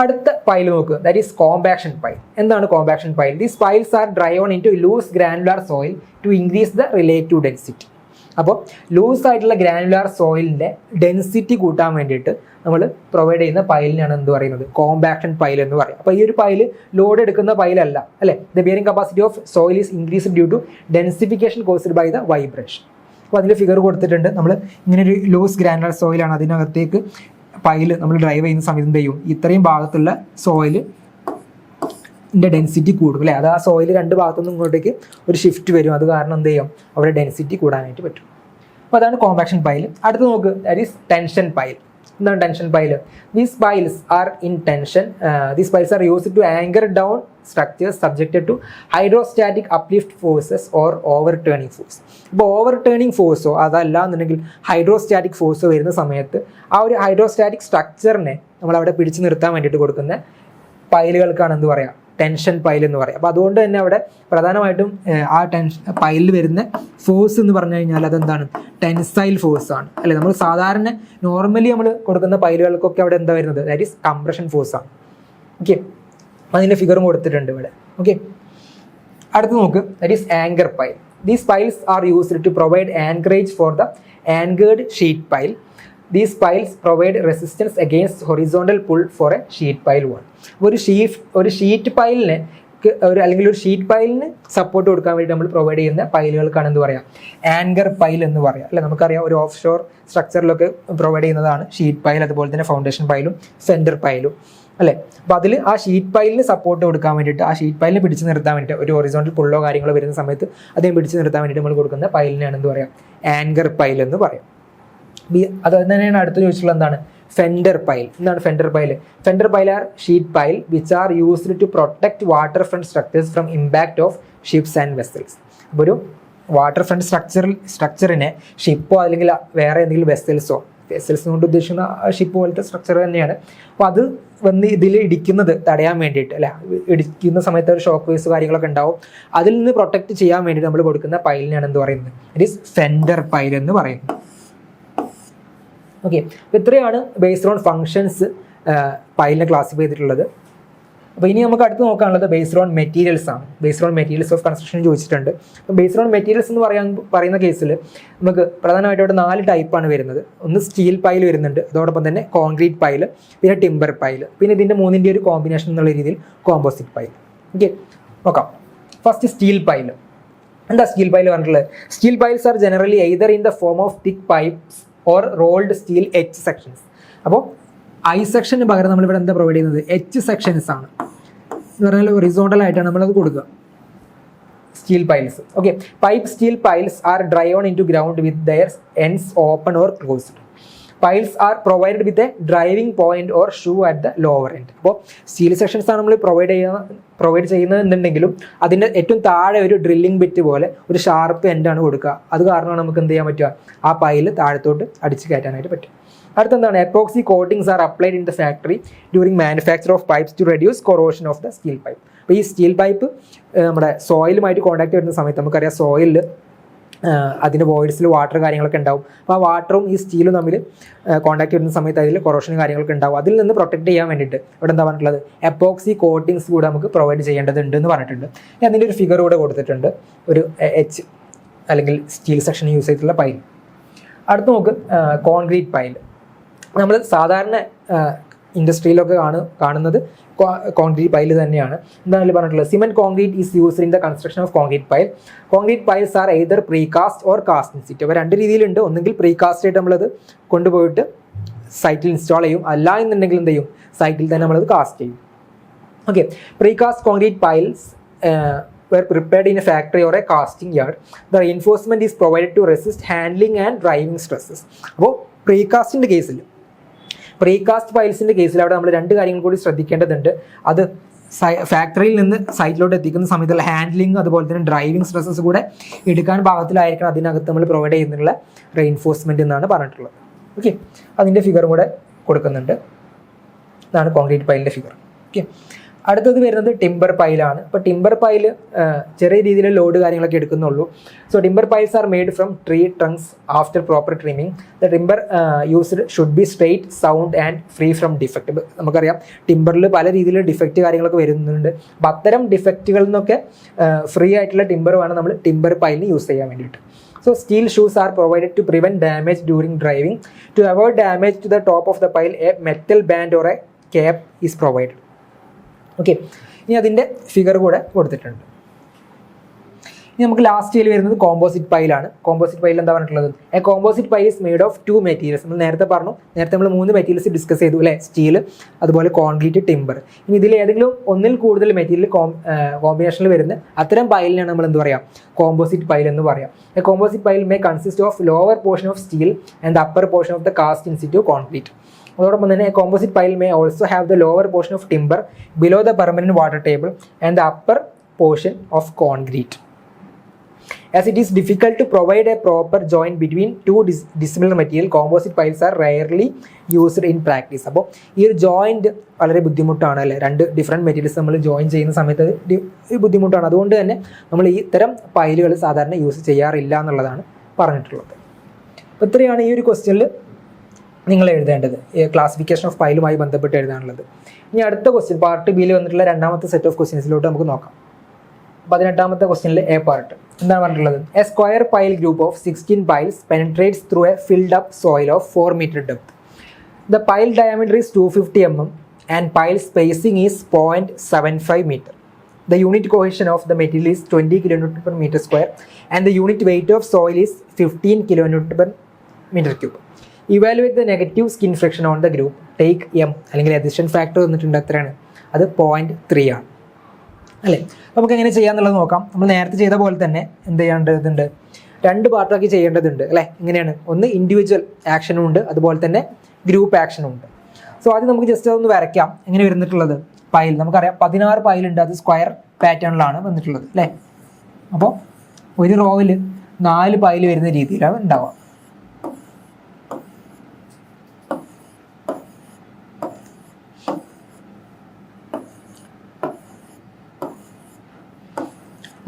അടുത്ത പൈൽ നോക്കുക, ദാറ്റ് ഈസ് കോമ്പാക്ഷൻ പൈൽ. എന്താണ് compaction pile? These piles are driven into loose granular soil to increase the relative density. അപ്പോൾ ലൂസ് ആയിട്ടുള്ള ഗ്രാനുലാർ സോയിലിൻ്റെ ഡെൻസിറ്റി കൂട്ടാൻ വേണ്ടിയിട്ട് നമ്മൾ പ്രൊവൈഡ് ചെയ്യുന്ന പൈലിനാണ് എന്ത് പറയുന്നത്? കോമ്പാക്ഷൻ പൈൽ എന്ന് പറയും. അപ്പോൾ ഈ ഒരു പൈൽ ലോഡ് എടുക്കുന്ന പൈലല്ല അല്ലേ? The bearing capacity of soil is increased due to densification caused by the vibration. അപ്പോൾ അതിൻ്റെ ഫിഗർ കൊടുത്തിട്ടുണ്ട്. നമ്മൾ ഇങ്ങനെ ഒരു ലൂസ് ഗ്രാനുലാർ സോയിലാണ്, അതിനകത്തേക്ക് പൈൽ നമ്മൾ ഡ്രൈവ് ചെയ്യുന്ന സമയത്ത് എന്ത് ചെയ്യും? ഇത്രയും ഭാഗത്തുള്ള സോയിൽ ഡെൻസിറ്റി കൂടും അല്ലേ? അത് ആ സോയിൽ രണ്ട് ഭാഗത്തുനിന്നും ഇങ്ങോട്ടേക്ക് ഒരു ഷിഫ്റ്റ് വരും. അത് കാരണം എന്ത് ചെയ്യും? അവിടെ ഡെൻസിറ്റി കൂടാനായിട്ട് പറ്റും. അപ്പോൾ അതാണ് കോമ്പാക്ഷൻ പൈൽ. അടുത്ത് നോക്ക്, ദാറ്റ് ഈസ് ടെൻഷൻ പൈൽ. എന്താണ് tension pile? These piles are in tension. These piles are used to anchor down structures subjected to hydrostatic uplift forces or overturning force. ഇപ്പോൾ overturning ഫോഴ്സോ അതല്ല എന്നുണ്ടെങ്കിൽ hydrostatic ഫോഴ്സോ വരുന്ന സമയത്ത് ആ ഒരു hydrostatic സ്ട്രക്ചറിനെ നമ്മൾ അവിടെ പിടിച്ചു നിർത്താൻ വേണ്ടിയിട്ട് കൊടുക്കുന്ന പൈലുകൾക്കാണ് എന്ത് പറയുക? ടെൻഷൻ പൈൽ എന്ന് പറയും. അപ്പോൾ അതുകൊണ്ട് തന്നെ അവിടെ പ്രധാനമായിട്ടും ആ പൈലിൽ വരുന്ന ഫോഴ്സ് എന്ന് പറഞ്ഞു കഴിഞ്ഞാൽ അതെന്താണ്? ടെൻസൈൽ ഫോഴ്സ് ആണ് അല്ലേ? നമ്മൾ സാധാരണ നോർമലി നമ്മൾ കൊടുക്കുന്ന പൈലുകൾക്കൊക്കെ അവിടെ എന്താ വരുന്നത്? ദാറ്റ് ഈസ് കംപ്രഷൻ ഫോഴ്സ് ആണ്. ഓക്കെ, അതിൻ്റെ ഫിഗറും കൊടുത്തിട്ടുണ്ട് ഇവിടെ. ഓക്കെ, അടുത്ത് നോക്ക്, that is anchor pile. These piles are used to provide anchorage for the anchored sheet pile. These piles provide resistance against horizontal pull for a sheet pile wall. ഒരു sheet പൈലിന് അല്ലെങ്കിൽ ഒരു sheet പൈലിന് support കൊടുക്കാൻ വേണ്ടി നമ്മൾ provide ചെയ്യുന്ന പൈലുകൾക്കാണ് എന്ത് പറയുക? Anchor pile എന്ന് പറയാം അല്ലെ? നമുക്കറിയാം, ഒരു ഓഫ് ഷോർ സ്ട്രക്ചറിലൊക്കെ പ്രൊവൈഡ് ചെയ്യുന്നതാണ് ഷീറ്റ് പൈൽ, അതുപോലെ തന്നെ ഫൗണ്ടേഷൻ പൈലും സെൻറ്റർ പൈലും അല്ലേ? അപ്പോൾ അതിൽ ആ ഷീറ്റ് പൈലിന് സപ്പോർട്ട് കൊടുക്കാൻ വേണ്ടിയിട്ട്, ആ ഷീറ്റ് പൈലിനെ പിടിച്ച് നിർത്താൻ വേണ്ടിയിട്ട്, ഒരു ഹൊറിസോണ്ടൽ പുള്ളോ കാര്യങ്ങളോ വരുന്ന സമയത്ത് അതിനെ പിടിച്ച് നിർത്താൻ വേണ്ടിയിട്ട് നമ്മൾ കൊടുക്കുന്ന പൈലിനാണ് എന്ത് പറയാം? ആങ്കർ പൈൽ എന്ന് പറയും. അത് തന്നെയാണ് അടുത്ത് ചോദിച്ചിട്ടുള്ളത്, എന്താണ്? Fender pile. എന്താണ് fender pile? Fender pile are sheet pile which are used to protect water front structures from impact of ships and vessels. അപ്പോൾ ഒരു വാട്ടർ ഫ്രണ്ട് സ്ട്രക്ചറിനെ ഷിപ്പോ അല്ലെങ്കിൽ വേറെ എന്തെങ്കിലും വെസൽസ് കൊണ്ട് ഉദ്ദേശിക്കുന്ന ഷിപ്പ് പോലത്തെ സ്ട്രക്ചർ തന്നെയാണ്. അപ്പോൾ അത് വന്ന് ഇതിൽ ഇടിക്കുന്നത് തടയാൻ വേണ്ടിയിട്ട് അല്ലെ? ഇടിക്കുന്ന സമയത്ത് ഒരു ഷോക്ക് വേവ്സ് കാര്യങ്ങളൊക്കെ ഉണ്ടാവും. അതിൽ നിന്ന് പ്രൊട്ടക്ട് ചെയ്യാൻ വേണ്ടിയിട്ട് നമ്മൾ കൊടുക്കുന്ന പൈലിനാണ് എന്ത് പറയുന്നത്? ഇറ്റ് ഈസ് ഫെൻഡർ പൈൽ എന്ന് പറയുന്നത്. ഓക്കെ, അപ്പോൾ ഇത്രയാണ് ബേസ്ഡ് ഓൺ ഫങ്ഷൻസ് പൈലിനെ ക്ലാസിഫൈ ചെയ്തിട്ടുള്ളത്. അപ്പോൾ ഇനി നമുക്ക് അടുത്ത് നോക്കാനുള്ളത് ബേസ്ഡ് ഓൺ മെറ്റീരിയൽസ് ആണ്. Based on materials of construction ചോദിച്ചിട്ടുണ്ട്. അപ്പോൾ ബേസ്ഡ് ഓൺ മെറ്റീരിയൽസ് എന്ന് പറയുന്ന കേസിൽ നമുക്ക് പ്രധാനമായിട്ട് ഇവിടെ 4 ടൈപ്പാണ് വരുന്നത്. ഒന്ന് സ്റ്റീൽ പൈൽ വരുന്നുണ്ട്, അതോടൊപ്പം തന്നെ കോൺക്രീറ്റ് പൈൽ, പിന്നെ ടിമ്പർ പൈൽ, പിന്നെ ഇതിൻ്റെ മൂന്നിൻ്റെ ഒരു കോമ്പിനേഷൻ എന്നുള്ള രീതിയിൽ കോമ്പോസിറ്റ് പൈൽ. ഓക്കെ, നോക്കാം. First steel pile. എന്താ സ്റ്റീൽ പൈൽ പറഞ്ഞിട്ടുള്ളത്? Steel piles are generally either in the form of thick pipes or rolled steel H sections. അപ്പോൾ ഐ സെക്ഷന് പകരം നമ്മളിവിടെ എന്താ പ്രൊവൈഡ് ചെയ്യുന്നത്? എച്ച് സെക്ഷൻസ് ആണ് എന്ന് പറഞ്ഞാൽ ഹൊറിസോണ്ടൽ ആയിട്ടാണ് നമ്മളത് കൊടുക്കുക. Steel piles. Okay, pipe steel piles are driven into ground with their ends open or closed. Piles are provided with a driving point or shoe at the lower end. അപ്പോൾ steel sections ആണ് നമ്മൾ provide ചെയ്യുന്നതെന്നുണ്ടെങ്കിലും അതിൻ്റെ ഏറ്റവും താഴെ ഒരു drilling bit പോലെ ഒരു sharp എൻഡാണ് കൊടുക്കുക. അത് കാരണമാണ് നമുക്ക് എന്ത് ചെയ്യാൻ പറ്റുക? ആ പൈല് താഴത്തോട്ട് അടിച്ച് കയറ്റാനായിട്ട് പറ്റും. അടുത്തെന്താണ്? Epoxy coatings are applied in the factory during manufacture of pipes to reduce corrosion of the steel pipe. അപ്പോൾ ഈ സ്റ്റീൽ പൈപ്പ് നമ്മുടെ സോയിലുമായിട്ട് കോൺടാക്ട് വരുന്ന സമയത്ത് നമുക്കറിയാം സോയിലിൽ അതിൻ്റെ വോയിഡ്സിൽ വാട്ടർ കാര്യങ്ങളൊക്കെ ഉണ്ടാവും. അപ്പോൾ ആ വാട്ടറും ഈ സ്റ്റീലും തമ്മിൽ കോൺടാക്ട് വരുന്ന സമയത്ത് അതിൽ കൊറോഷനും കാര്യങ്ങളൊക്കെ ഉണ്ടാവും. അതിൽ നിന്ന് പ്രൊട്ടക്ട് ചെയ്യാൻ വേണ്ടിയിട്ട് ഇവിടെ എന്താ പറഞ്ഞിട്ടുള്ളത്, എപ്പോക്സി കോട്ടിങ്സ് കൂടെ നമുക്ക് പ്രൊവൈഡ് ചെയ്യേണ്ടതുണ്ട് എന്ന് പറഞ്ഞിട്ടുണ്ട്. അതിൻ്റെ ഒരു ഫിഗർ കൂടെ കൊടുത്തിട്ടുണ്ട്, ഒരു എച്ച് അല്ലെങ്കിൽ സ്റ്റീൽ സെക്ഷൻ യൂസ് ചെയ്തിട്ടുള്ള പൈൽ. അടുത്ത് നോക്ക് കോൺക്രീറ്റ് പൈൽ. നമ്മൾ സാധാരണ ഇൻഡസ്ട്രിയിലൊക്കെ കാണുന്നത് കോൺക്രീറ്റ് പൈൽ തന്നെയാണ്. എന്താണ് പറഞ്ഞിട്ടുള്ളത്, cement concrete is used in the construction of concrete pile. Concrete piles are either precast or cast in situ. അപ്പോൾ രണ്ട് രീതിയിലുണ്ട്. ഒന്നെങ്കിൽ പ്രീകാസ്റ്റ് ആയിട്ട് നമ്മളത് കൊണ്ടുപോയിട്ട് സൈറ്റിൽ ഇൻസ്റ്റാൾ ചെയ്യും, അല്ല എന്നുണ്ടെങ്കിൽ എന്ത് ചെയ്യും, സൈറ്റിൽ തന്നെ നമ്മളത് കാസ്റ്റ് ചെയ്യും. Okay, precast concrete piles were prepared in a factory or a casting yard. The reinforcement is provided to resist handling and driving stresses. അപ്പോൾ പ്രീകാസ്റ്റിൻ്റെ കേസിൽ, പ്രീകാസ്റ്റ് പൈൽസിൻ്റെ കേസിൽ അവിടെ നമ്മൾ രണ്ട് കാര്യങ്ങൾ കൂടി ശ്രദ്ധിക്കേണ്ടതുണ്ട്. അത് ഫാക്ടറിയിൽ നിന്ന് സൈറ്റിലോട്ട് എത്തിക്കുന്ന സമയത്തുള്ള ഹാൻഡ്ലിങ്, അതുപോലെ തന്നെ ഡ്രൈവിംഗ് സ്ട്രെസ്സസ് കൂടെ എടുക്കാൻ പാകത്തിലായിരിക്കണം അതിനകത്ത് നമ്മൾ പ്രൊവൈഡ് ചെയ്യുന്നുള്ള റെയിൻഫോഴ്സ്മെൻറ്റ് എന്നാണ് പറഞ്ഞിട്ടുള്ളത്. ഓക്കെ, അതിൻ്റെ ഫിഗറും കൂടെ കൊടുക്കുന്നുണ്ട്. ഇതാണ് കോൺക്രീറ്റ് പൈലിൻ്റെ ഫിഗർ. ഓക്കെ, അടുത്തത് വരുന്നത് ടിമ്പർ പൈലാണ്. ഇപ്പോൾ ടിമ്പർ പൈൽ ചെറിയ രീതിയിൽ ലോഡ് കാര്യങ്ങളൊക്കെ എടുക്കുന്നുള്ളൂ. So timber piles are made from tree trunks after proper trimming. The timber used should be straight, sound and free from defect. നമുക്കറിയാം ടിമ്പറിൽ പല രീതിയിൽ ഡിഫക്റ്റ് കാര്യങ്ങളൊക്കെ വരുന്നുണ്ട്. അപ്പോൾ അത്തരം ഡിഫക്റ്റുകളിൽ നിന്നൊക്കെ ഫ്രീ ആയിട്ടുള്ള ടിമ്പർ വേണം നമ്മൾ ടിമ്പർ പൈലിന് യൂസ് ചെയ്യാൻ വേണ്ടിയിട്ട്. So steel shoes are provided to prevent damage during driving. To avoid damage to the top of the pile, a metal band or a cap is provided. Okay, ഇനി അതിൻ്റെ figure കൂടെ കൊടുത്തിട്ടുണ്ട്. ഇനി നമുക്ക് last വരുന്നത് composite പൈലാണ്. Composite pile എന്താ പറഞ്ഞിട്ടുള്ളത്, A composite pile is made of 2 materials. നമ്മൾ നേരത്തെ നമ്മൾ 3 മെറ്റീരിയൽസ് ഡിസ്കസ് ചെയ്തു അല്ലേ, സ്റ്റീൽ, അതുപോലെ കോൺക്രീറ്റ്, ടിമ്പർ. ഇനി ഇതിൽ ഏതെങ്കിലും ഒന്നിൽ കൂടുതൽ മെറ്റീരിയൽ കോമ്പിനേഷനിൽ വരുന്ന അത്തരം പൈലിനാണ് നമ്മൾ എന്ത് പറയാം, കോമ്പോസിറ്റ് പൈൽ എന്ന് പറയാം. A composite pile may consist of lower portion of steel and the upper portion of the cast in situ concrete. അതോടൊപ്പം തന്നെ composite pile may also have the lower portion of timber below the permanent water table and the upper portion of concrete. As it is difficult to provide a proper joint between two dissimilar material, composite piles are rarely used in practice. അപ്പോൾ ഈ ഒരു joint വളരെ ബുദ്ധിമുട്ടാണ് അല്ലേ, രണ്ട് different materials നമ്മൾ join ചെയ്യുന്ന സമയത്ത് ബുദ്ധിമുട്ടാണ്. അതുകൊണ്ട് തന്നെ നമ്മൾ ഈ ഇത്തരം പൈലുകൾ സാധാരണ യൂസ് ചെയ്യാറില്ല എന്നുള്ളതാണ് പറഞ്ഞിട്ടുള്ളത്. അപ്പോൾ ഇത്രയാണ് ഈ ഒരു ക്വസ്റ്റ്യനിൽ നിങ്ങൾ എഴുതേണ്ടത്, ക്ലാസിഫിക്കേഷൻ ഓഫ് പൈലുമായി ബന്ധപ്പെട്ട് എഴുതാനുള്ളത്. ഇനി അടുത്ത ക്വസ്റ്റ്യൻ പാർട്ട് ബിയിൽ വന്നിട്ടുള്ള രണ്ടാമത്തെ സെറ്റ് ഓഫ് ക്വസ്റ്റ്യൻസിലോട്ട് നമുക്ക് നോക്കാം. 18ാമത്തെ ക്വസ്റ്റ്യനിൽ എ പാർട്ട് എന്താണ് പറഞ്ഞിട്ടുള്ളത്, A square pile group of 16 piles penetrates through A filled up soil of 4 meter depth. The pile diameter is 250 mm and pile spacing is 0.75 meter. The unit cohesion of the material is 20 kN/meter square and the unit weight of soil is 15 kN/meter cube. Evaluate the negative skin friction on the group. Take M അല്ലെങ്കിൽ adhesion factor വന്നിട്ടുണ്ട്, എത്രയാണ്, അത് 0.3 ആണ് അല്ലേ. നമുക്ക് എങ്ങനെ ചെയ്യാന്നുള്ളത് നോക്കാം. നമ്മൾ നേരത്തെ ചെയ്ത പോലെ തന്നെ എന്ത് ചെയ്യേണ്ടതുണ്ട്, 2 പാർട്ടാക്കി ചെയ്യേണ്ടതുണ്ട് അല്ലേ. ഇങ്ങനെയാണ്, ഒന്ന് ഇൻഡിവിജ്വൽ ആക്ഷനും ഉണ്ട്, അതുപോലെ തന്നെ ഗ്രൂപ്പ് ആക്ഷനും ഉണ്ട്. സോ ആദ്യം നമുക്ക് ജസ്റ്റ് അതൊന്ന് വരയ്ക്കാം. എങ്ങനെ വരുന്നിട്ടുള്ളത്, പൈൽ നമുക്കറിയാം 16 പൈലുണ്ട്, അത് സ്ക്വയർ പാറ്റേണിലാണ് വന്നിട്ടുള്ളത് അല്ലേ. അപ്പോൾ ഒരു റോവിൽ 4 പൈൽ വരുന്ന രീതിയിലാണ് ഉണ്ടാവുക.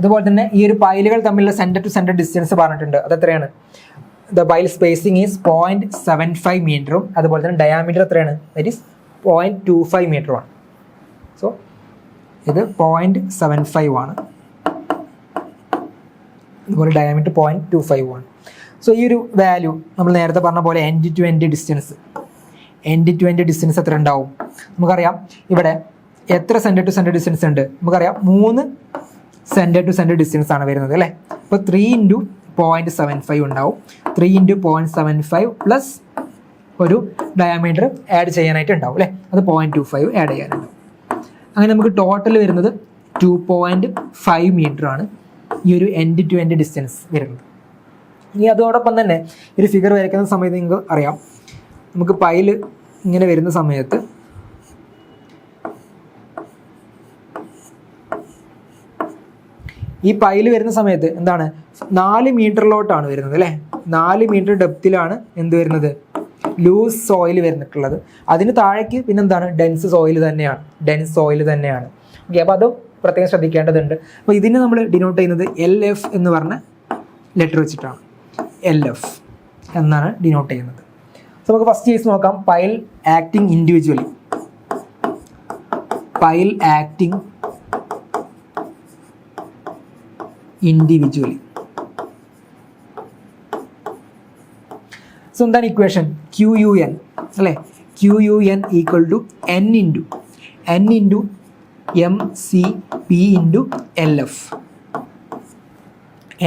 അതുപോലെ തന്നെ ഈ ഒരു പൈലുകൾ തമ്മിലുള്ള സെൻറ്റർ ടു സെൻറ്റർ ഡിസ്റ്റൻസ് പറഞ്ഞിട്ടുണ്ട്, അത് എത്രയാണ്, ദ പൈൽ സ്പേസിംഗ് ഈസ് 0.75 മീറ്ററും അതുപോലെ തന്നെ ഡയാമീറ്റർ എത്രയാണ്, ദറ്റ് ഈസ് 0.25 മീറ്ററുമാണ്. സോ ഇത് 0.75 ആണ്, അതുപോലെ ഡയാമീറ്റർ 0.25 ആണ്. സോ ഈ ഒരു വാല്യൂ നമ്മൾ നേരത്തെ പറഞ്ഞ പോലെ എൻഡ് ടു എൻഡ് ഡിസ്റ്റൻസ് എത്ര ഉണ്ടാവും നമുക്കറിയാം. ഇവിടെ എത്ര സെൻറ്റർ ടു സെൻറ്റർ ഡിസ്റ്റൻസ് ഉണ്ട് നമുക്കറിയാം, 3 സെൻറ്റർ ടു സെൻറ്റർ ഡിസ്റ്റൻസ് ആണ് വരുന്നത് അല്ലേ. അപ്പോൾ 3 × 0.75 ഉണ്ടാവും. 3 × 0.75 പ്ലസ് ഒരു ഡയാമീറ്റർ ആഡ് ചെയ്യാനായിട്ട് ഉണ്ടാവും അല്ലേ, അത് 0.25 ആഡ് ചെയ്യാനുണ്ടാവും. അങ്ങനെ നമുക്ക് ടോട്ടൽ വരുന്നത് 2.5 മീറ്റർ ആണ് ഈ ഒരു എൻഡ് ടു എൻഡ് ഡിസ്റ്റൻസ് വരുന്നത്. ഇനി അതോടൊപ്പം തന്നെ ഒരു ഫിഗർ വരയ്ക്കുന്ന സമയത്ത് നിങ്ങൾക്ക് അറിയാം, നമുക്ക് പൈല് ഇങ്ങനെ വരുന്ന സമയത്ത് ഈ പൈല് വരുന്ന സമയത്ത് എന്താണ്, 4 മീറ്ററിലോട്ടാണ് വരുന്നത് അല്ലേ. 4 മീറ്റർ ഡെപ്തിലാണ് എന്ത് വരുന്നത്, ലൂസ് സോയിൽ വരുന്നിട്ടുള്ളത്. അതിന് താഴേക്ക് പിന്നെന്താണ്, ഡെൻസ് സോയിൽ തന്നെയാണ്. ഓക്കെ, അപ്പോൾ അതും പ്രത്യേകം ശ്രദ്ധിക്കേണ്ടതുണ്ട്. അപ്പോൾ ഇതിനെ നമ്മൾ ഡിനോട്ട് ചെയ്യുന്നത് LF എന്ന് പറഞ്ഞ ലെറ്റർ വെച്ചിട്ടാണ്. LF എന്നാണ് ഡിനോട്ട് ചെയ്യുന്നത്. സോ നമുക്ക് ഫസ്റ്റ് കേസ് നോക്കാം. Pile acting individually. Pile acting individually. So എന്താണ് ഇക്വേഷൻ? QUN അല്ലേ? QUN equal to N into MCP into LF.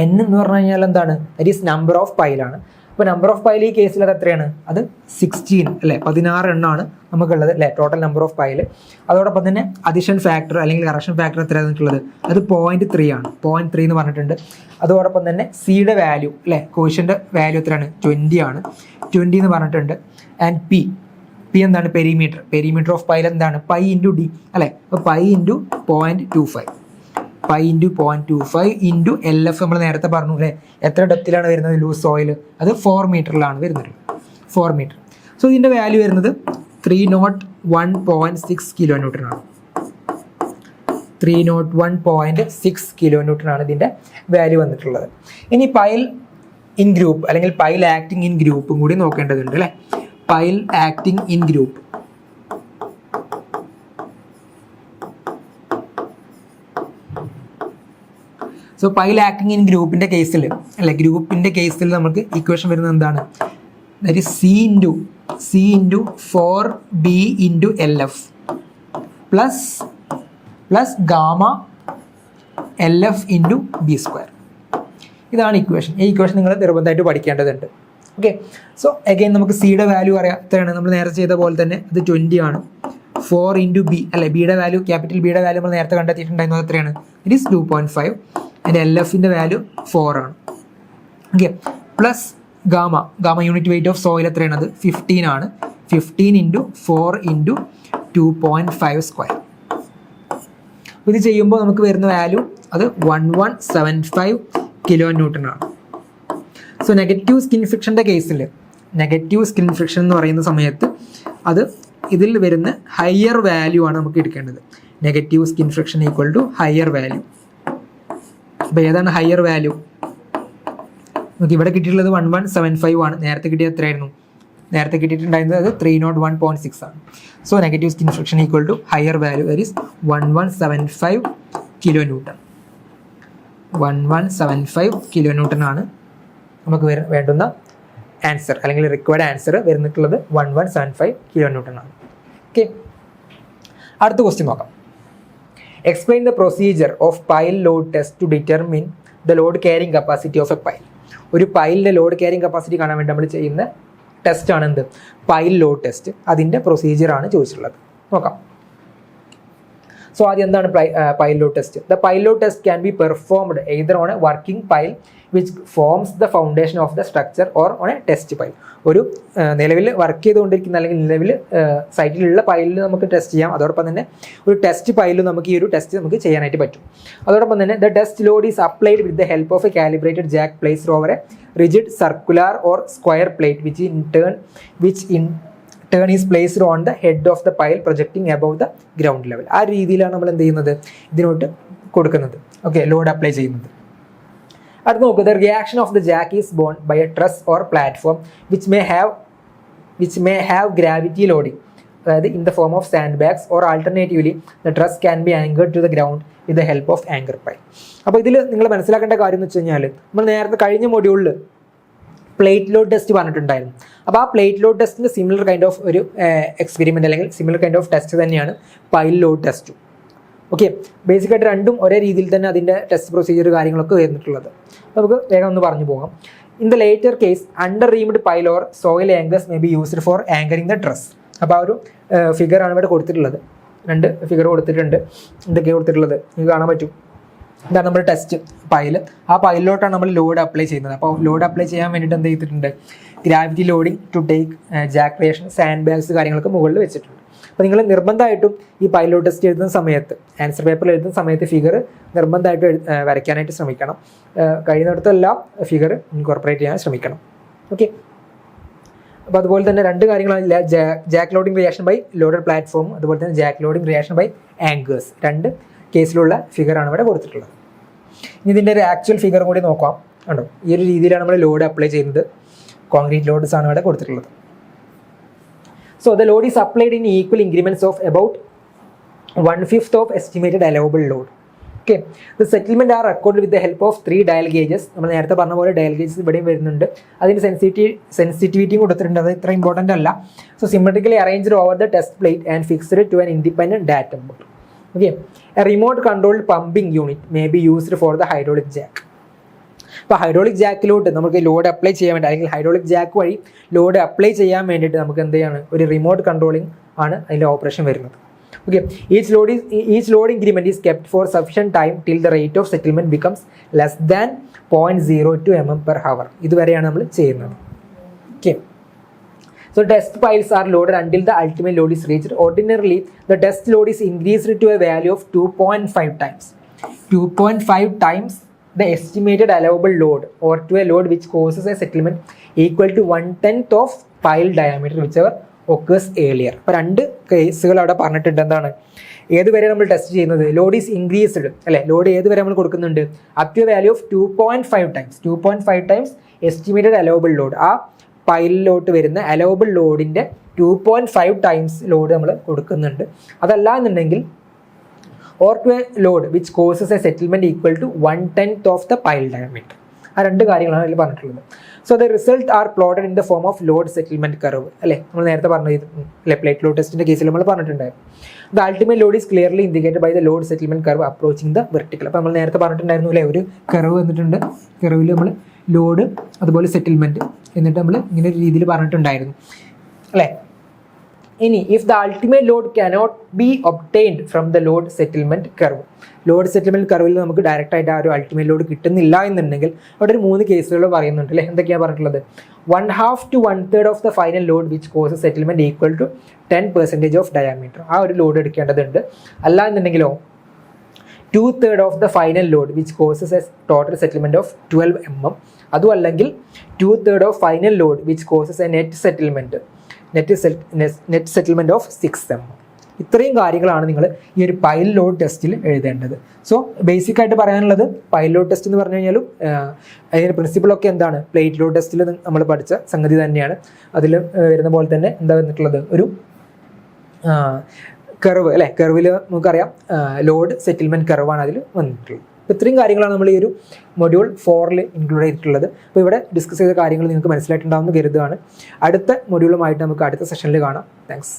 N എന്ന് പറഞ്ഞു കഴിഞ്ഞാൽ എന്താണ്? ദറ്റ് ഈസ് നമ്പർ ഓഫ് പൈലാണ്. അപ്പോൾ നമ്പർ ഓഫ് പൈൽ ഈ കേസിൽ അത് എത്രയാണ്? അത് 16 അല്ലേ? 16 എണ്ണമാണ് നമുക്കുള്ളത് അല്ലേ? Total number of pile. അതോടൊപ്പം തന്നെ അഡിഷൻ ഫാക്ടർ അല്ലെങ്കിൽ കറക്ഷൻ ഫാക്ടർ എത്രയാണെന്നുള്ളത് അത് 0.3 ആണ്. 0.3 എന്ന് പറഞ്ഞിട്ടുണ്ട്. അതോടൊപ്പം തന്നെ സിയുടെ വാല്യൂ അല്ലേ? കോഷ്യൻ്റെ വാല്യൂ എത്രയാണ്? 20 ആണ്. 20 എന്ന് പറഞ്ഞിട്ടുണ്ട്. ആൻഡ് പി എന്താണ്? പെരിമീറ്റർ ഓഫ് പൈൽ എന്താണ്? പൈ ഇൻറ്റു ഡി അല്ലേ? അപ്പോൾ pi into 0.25 pi into 0.25 into LF നമ്മൾ നേരത്തെ പറഞ്ഞു അല്ലേ? എത്ര ഡെപ്തിലാണ് വരുന്നത് ലൂസ് സോയിൽ? അത് 4 മീറ്ററിലാണ് വരുന്നത്. 4 മീറ്റർ. സോ ഇതിൻ്റെ വാല്യൂ വരുന്നത് 301.6 കിലോ ന്യൂട്ടനാണ്. 301.6 കിലോ ന്യൂട്ടനാണ് ഇതിൻ്റെ വാല്യൂ വന്നിട്ടുള്ളത്. ഇനി പൈൽ ഇൻ ഗ്രൂപ്പ് അല്ലെങ്കിൽ പൈൽ ആക്ടിങ് ഇൻ ഗ്രൂപ്പും കൂടി നോക്കേണ്ടതുണ്ട് അല്ലേ? Pile acting in group. So pile acting in ഗ്രൂപ്പിൻ്റെ കേസിൽ അല്ലെ? ഗ്രൂപ്പിൻ്റെ കേസിൽ നമുക്ക് ഇക്വേഷൻ വരുന്നത് എന്താണ്? That is C into 4B into LF plus gamma LF into B². ഇതാണ് ഇക്വേഷൻ. ഈ ഇക്വേഷൻ നിങ്ങൾ നിർബന്ധമായിട്ട് പഠിക്കേണ്ടതുണ്ട്. ഓക്കെ. സോ അഗൈൻ നമുക്ക് സിയുടെ വാല്യൂ അറിയാം എത്രയാണ്? നമ്മൾ നേരത്തെ ചെയ്ത പോലെ തന്നെ അത് 20 ആണ്. 4 ഇൻറ്റു ബി അല്ലെ? ബിയുടെ വാല്യൂ, ക്യാപിറ്റൽ ബിയുടെ വാല്യൂ നമ്മൾ നേരത്തെ കണ്ടെത്തിയിട്ടുണ്ടായിരുന്നത് എത്രയാണ്? It is 2.5. അതിൻ്റെ LFൻ്റെ വാല്യൂ 4 ആണ്. Okay. Plus gamma unit weight of soil എത്രയാണ്? അത് 15 ആണ്. 15 ഇൻറ്റു 4 ഇൻറ്റു 2.5 സ്ക്വയർ. ഇത് ചെയ്യുമ്പോൾ നമുക്ക് വരുന്ന വാല്യൂ അത് 1175 കിലോ ന്യൂട്ടൺ ആണ്. സോ നെഗറ്റീവ് സ്കിൻ ഫ്രിക്ഷൻ്റെ കേസിൽ നെഗറ്റീവ് സ്കിൻ ഫ്രിക്ഷൻ എന്ന് പറയുന്ന സമയത്ത് അത് ഇതിൽ വരുന്ന ഹയർ വാല്യൂ ആണ് നമുക്ക് എടുക്കേണ്ടത്. Negative skin friction equal to higher value. അപ്പോൾ ഏതാണ് ഹയർ വാല്യൂ? നമുക്ക് ഇവിടെ കിട്ടിയിട്ടുള്ളത് 1175 ആണ്. നേരത്തെ കിട്ടിയത് എത്രയായിരുന്നു? നേരത്തെ കിട്ടിയിട്ടുണ്ടായിരുന്നത് അത് 301.6 ആണ്. So negative skin friction equal to higher value that is 1175 kilo newton. 1175 kilo newton ആണ് നമുക്ക് വേണ്ടുന്ന ആൻസർ അല്ലെങ്കിൽ റിക്വയർഡ് ആൻസർ വരുന്നിട്ടുള്ളത് 1175 കിലോ ന്യൂട്ടൺ ആണ്. ഓക്കെ. അടുത്ത ക്വസ്റ്റ്യൻ നോക്കാം. Explain the procedure of pile load test to determine the load carrying capacity of a pile. ഒരു പൈലിൻ്റെ ലോഡ് ക്യാരിങ് കപ്പാസിറ്റി കാണാൻ വേണ്ടി നമ്മൾ ചെയ്യുന്ന ടെസ്റ്റാണ് എന്ത്? Pile load test. അതിൻ്റെ പ്രൊസീജിയറാണ് ചോദിച്ചിട്ടുള്ളത്. നോക്കാം. സോ ആദ്യം എന്താണ് pile load test? The pile load test can be performed either on A working pile which forms the foundation of the structure or on A test pile. ഒരു നിലവിൽ work ചെയ്തുകൊണ്ടിരിക്കുന്ന അല്ലെങ്കിൽ നിലവിൽ സൈറ്റിലുള്ള പൈലിൽ നമുക്ക് ടെസ്റ്റ് ചെയ്യാം. അതോടൊപ്പം തന്നെ ഒരു ടെസ്റ്റ് പൈലിൽ നമുക്ക് ഈ ഒരു ടെസ്റ്റ് നമുക്ക് ചെയ്യാനായിട്ട് പറ്റും. അതോടൊപ്പം തന്നെ the test load is applied with the help of A calibrated Jack placed over A rigid circular or square plate which in turn is placed on the head of the pile projecting above the ground level. ആ രീതിയിലാണ് നമ്മൾ എന്ത് ചെയ്യുന്നത്? ഇതിനോട്ട് കൊടുക്കുന്നത്. Okay. Load apply ചെയ്യുന്നത്. അടുത്ത് നോക്കുക. The reaction of the jack is borne by a truss or platform which may have gravity loading, അതായത് in the form of sand bags or alternatively the truss can be anchored to the ground with the help of anchor pile. അപ്പോൾ ഇതിൽ നിങ്ങൾ മനസ്സിലാക്കേണ്ട കാര്യം എന്ന് വെച്ച് കഴിഞ്ഞാൽ നമ്മൾ നേരത്തെ കഴിഞ്ഞ മൊഡ്യൂളിൽ പ്ലേറ്റ് ലോഡ് ടെസ്റ്റ് പറഞ്ഞിട്ടുണ്ടായിരുന്നു. അപ്പോൾ ആ പ്ലേറ്റ് ലോഡ് ടെസ്റ്റിന് സിമിലർ കൈൻഡ് ഓഫ് ഒരു എക്സ്പെരിമെൻ്റ് അല്ലെങ്കിൽ സിമിലർ കൈൻഡ് ഓഫ് ടെസ്റ്റ് തന്നെയാണ് പൈൽ ലോഡ് ടെസ്റ്റും. ഓക്കെ. ബേസിക്കായിട്ട് രണ്ടും ഒരേ രീതിയിൽ തന്നെ അതിൻ്റെ ടെസ്റ്റ് പ്രൊസീജിയർ കാര്യങ്ങളൊക്കെ വരുന്നിട്ടുള്ളത്. നമുക്ക് വേഗം ഒന്ന് പറഞ്ഞു പോകാം. In the later case under reamed pile or soil anchors may be used for anchoring the truss. അപ്പോൾ ആ ഒരു ഫിഗറാണ് ഇവിടെ കൊടുത്തിട്ടുള്ളത്. 2 ഫിഗർ കൊടുത്തിട്ടുണ്ട്. എന്തൊക്കെയാണ് കൊടുത്തിട്ടുള്ളത് നിങ്ങൾക്ക് കാണാൻ പറ്റും. ഇതാണ് നമ്മുടെ ടെസ്റ്റ് പൈൽ. ആ പൈലിലോട്ടാണ് നമ്മൾ ലോഡ് അപ്ലൈ ചെയ്യുന്നത്. അപ്പോൾ ലോഡ് അപ്ലൈ ചെയ്യാൻ വേണ്ടിയിട്ട് എന്ത് ചെയ്തിട്ടുണ്ട്? Gravity loading to take jack reaction, sand bags കാര്യങ്ങളൊക്കെ മുകളിൽ വെച്ചിട്ടുണ്ട്. അപ്പോൾ നിങ്ങൾ നിർബന്ധമായിട്ടും ഈ പൈൽ ലോഡ് ടെസ്റ്റ് എഴുതുന്ന സമയത്ത്, ആൻസർ പേപ്പറിൽ എഴുതുന്ന സമയത്ത് ഫിഗർ നിർബന്ധമായിട്ട് വരയ്ക്കാനായിട്ട് ശ്രമിക്കണം. കഴിയുന്നിടത്തെല്ലാം ഫിഗർ ഇൻകോർപ്പറേറ്റ് ചെയ്യാൻ ശ്രമിക്കണം. ഓക്കെ. അപ്പോൾ അതുപോലെ തന്നെ 2 കാര്യങ്ങളാണ് jack loading reaction by loaded platform, അതുപോലെ തന്നെ jack loading reaction by anchors. 2 കേസിലുള്ള ഫിഗറാണ് ഇവിടെ കൊടുത്തിട്ടുള്ളത്. ഇനി ഇതിൻ്റെ ഒരു ആക്ച്വൽ ഫിഗർ കൂടി നോക്കാം. കണ്ടോ, ഈ ഒരു രീതിയിലാണ് നമ്മൾ ലോഡ് അപ്ലൈ ചെയ്യുന്നത്. കോൺക്രീറ്റ് ലോഡ്സ് ആണ് ഇവിടെ കൊടുത്തിട്ടുള്ളത്. So the load is applied in equal increments of about 1/5 of estimated allowable load. Okay, the settlement are record with the help of 3 dial gauges. നമ്മൾ നേരത്തെ പറഞ്ഞ പോലെ ഡയൽ ഗേജസ് ഇവിടെയും വരുന്നുണ്ട്. അതിന് സെൻസിറ്റിവിറ്റിയും കൊടുത്തിട്ടുണ്ട്. അത് ഇത്ര ഇമ്പോർട്ടൻ്റ് അല്ല. So symmetrically arranged over the test plate and fixed to an independent datum board. Okay, a remote controlled pumping unit may be used for the hydraulic jack. അപ്പോൾ ഹൈഡ്രോളിക് ജാക്കിലോട്ട് നമുക്ക് ലോഡ് അപ്ലൈ ചെയ്യാൻ വേണ്ടി, അല്ലെങ്കിൽ hydraulic jack വഴി load apply ചെയ്യാൻ വേണ്ടിയിട്ട് നമുക്ക് എന്ത് ചെയ്യാണ്, ഒരു റിമോട്ട് കൺട്രോളിംഗ് ആണ് അതിൻ്റെ ഓപ്പറേഷൻ വരുന്നത്. Okay, each load increment is kept for sufficient time till the rate of settlement becomes less than 0.02 mm per hour. ഇതുവരെയാണ് നമ്മൾ ചെയ്യുന്നത്. Okay, so test piles are loaded until the ultimate load is reached. Ordinarily, the test load is increased to a value of 2.5 times. 2.5 times the estimated allowable load, or to a load which causes a settlement equal to 1/10 of pile diameter, whichever occurs earlier. അപ്പോൾ 2 കേസുകൾ അവിടെ പറഞ്ഞിട്ടുണ്ട്. എന്താണ്, ഏതുവരെ നമ്മൾ test ചെയ്യുന്നത്? Load is increased അല്ലേ, load ഏതുവരെ നമ്മൾ കൊടുക്കുന്നുണ്ട്? Up to value of 2.5 times. 2.5 times estimated allowable load. ആ പൈലിലോട്ട് വരുന്ന അലവബിൾ ലോഡിൻ്റെ 2.5 ടൈംസ് ലോഡ് നമ്മൾ കൊടുക്കുന്നുണ്ട്. അതല്ല എന്നുണ്ടെങ്കിൽ or to a load which causes a settlement equal to 1/10 of the pile diameter. ആ 2 കാര്യങ്ങളാണ് അതിൽ പറഞ്ഞിട്ടുള്ളത്. So the result are plotted in the form of load settlement curve അല്ലേ, നമ്മൾ നേരത്തെ പറഞ്ഞത് അല്ലെ, പ്ലേറ്റ് ലോഡ് ടെസ്റ്റിൻ്റെ കേസിൽ നമ്മൾ പറഞ്ഞിട്ടുണ്ടായിരുന്നു. The ultimate load is clearly indicated by the load settlement curve approaching the vertical. അപ്പോൾ നമ്മൾ നേരത്തെ പറഞ്ഞിട്ടുണ്ടായിരുന്നു അല്ലേ, ഒരു കർവ് വന്നിട്ടുണ്ട്. കർവിൽ നമ്മൾ ലോഡ് അതുപോലെ സെറ്റിൽമെൻറ്റ് എന്നിട്ട് നമ്മൾ ഇങ്ങനെ ഒരു രീതിയിൽ പറഞ്ഞിട്ടുണ്ടായിരുന്നു അല്ലേ. ഇനി if the ultimate load cannot be obtained from the load settlement curve, load settlement കർവിൽ നമുക്ക് ഡയറക്റ്റ് ആയിട്ട് ആ ഒരു അൾട്ടിമേറ്റ് ലോഡ് കിട്ടുന്നില്ല എന്നുണ്ടെങ്കിൽ അവിടെ ഒരു 3 കേസുകൾ പറയുന്നുണ്ട് അല്ലേ. എന്തൊക്കെയാണ് പറഞ്ഞിട്ടുള്ളത്? 1/2 to 1/3 of the final load which causes settlement equal to 10% of diameter. ആ ഒരു ലോഡ് എടുക്കേണ്ടതുണ്ട്. അല്ല എന്നുണ്ടെങ്കിലോ 2/3 of the final load which causes a total settlement of 12 mm. അതും അല്ലെങ്കിൽ 2/3 of final load which causes a net settlement of 6 mm. ഇത്രയും കാര്യങ്ങളാണ് നിങ്ങൾ ഈ ഒരു പൈൽ ലോഡ് ടെസ്റ്റിൽ എഴുതേണ്ടത്. സോ ബേസിക് ആയിട്ട് പറയാനുള്ളത്, പൈൽ ലോഡ് ടെസ്റ്റ് എന്ന് പറഞ്ഞു കഴിഞ്ഞാലും അതിൻ്റെ പ്രിൻസിപ്പിളൊക്കെ എന്താണ്, പ്ലേറ്റ് ലോഡ് ടെസ്റ്റിൽ നമ്മൾ പഠിച്ച സംഗതി തന്നെയാണ്. അതിൽ വരുന്ന പോലെ തന്നെ എന്താ വന്നിട്ടുള്ളത്, ഒരു കർവ് അല്ലേ, കർവിൽ നമുക്കറിയാം ലോഡ് സെറ്റിൽമെൻറ്റ് കർവാണ് അതിൽ വന്നിട്ടുള്ളത്. അപ്പോൾ ഇത്രയും കാര്യങ്ങളാണ് നമ്മൾ ഈ ഒരു മൊഡ്യൂൾ 4 ഇൻക്ലൂഡ് ചെയ്തിട്ടുള്ളത്. അപ്പോൾ ഇവിടെ ഡിസ്കസ് ചെയ്ത കാര്യങ്ങൾ നിങ്ങൾക്ക് മനസ്സിലായിട്ടുണ്ടാവുമെന്ന് കരുതുകയാണ്. അടുത്ത മൊഡ്യൂളുമായിട്ട് നമുക്ക് അടുത്ത സെഷനിൽ കാണാം. താങ്ക്സ്.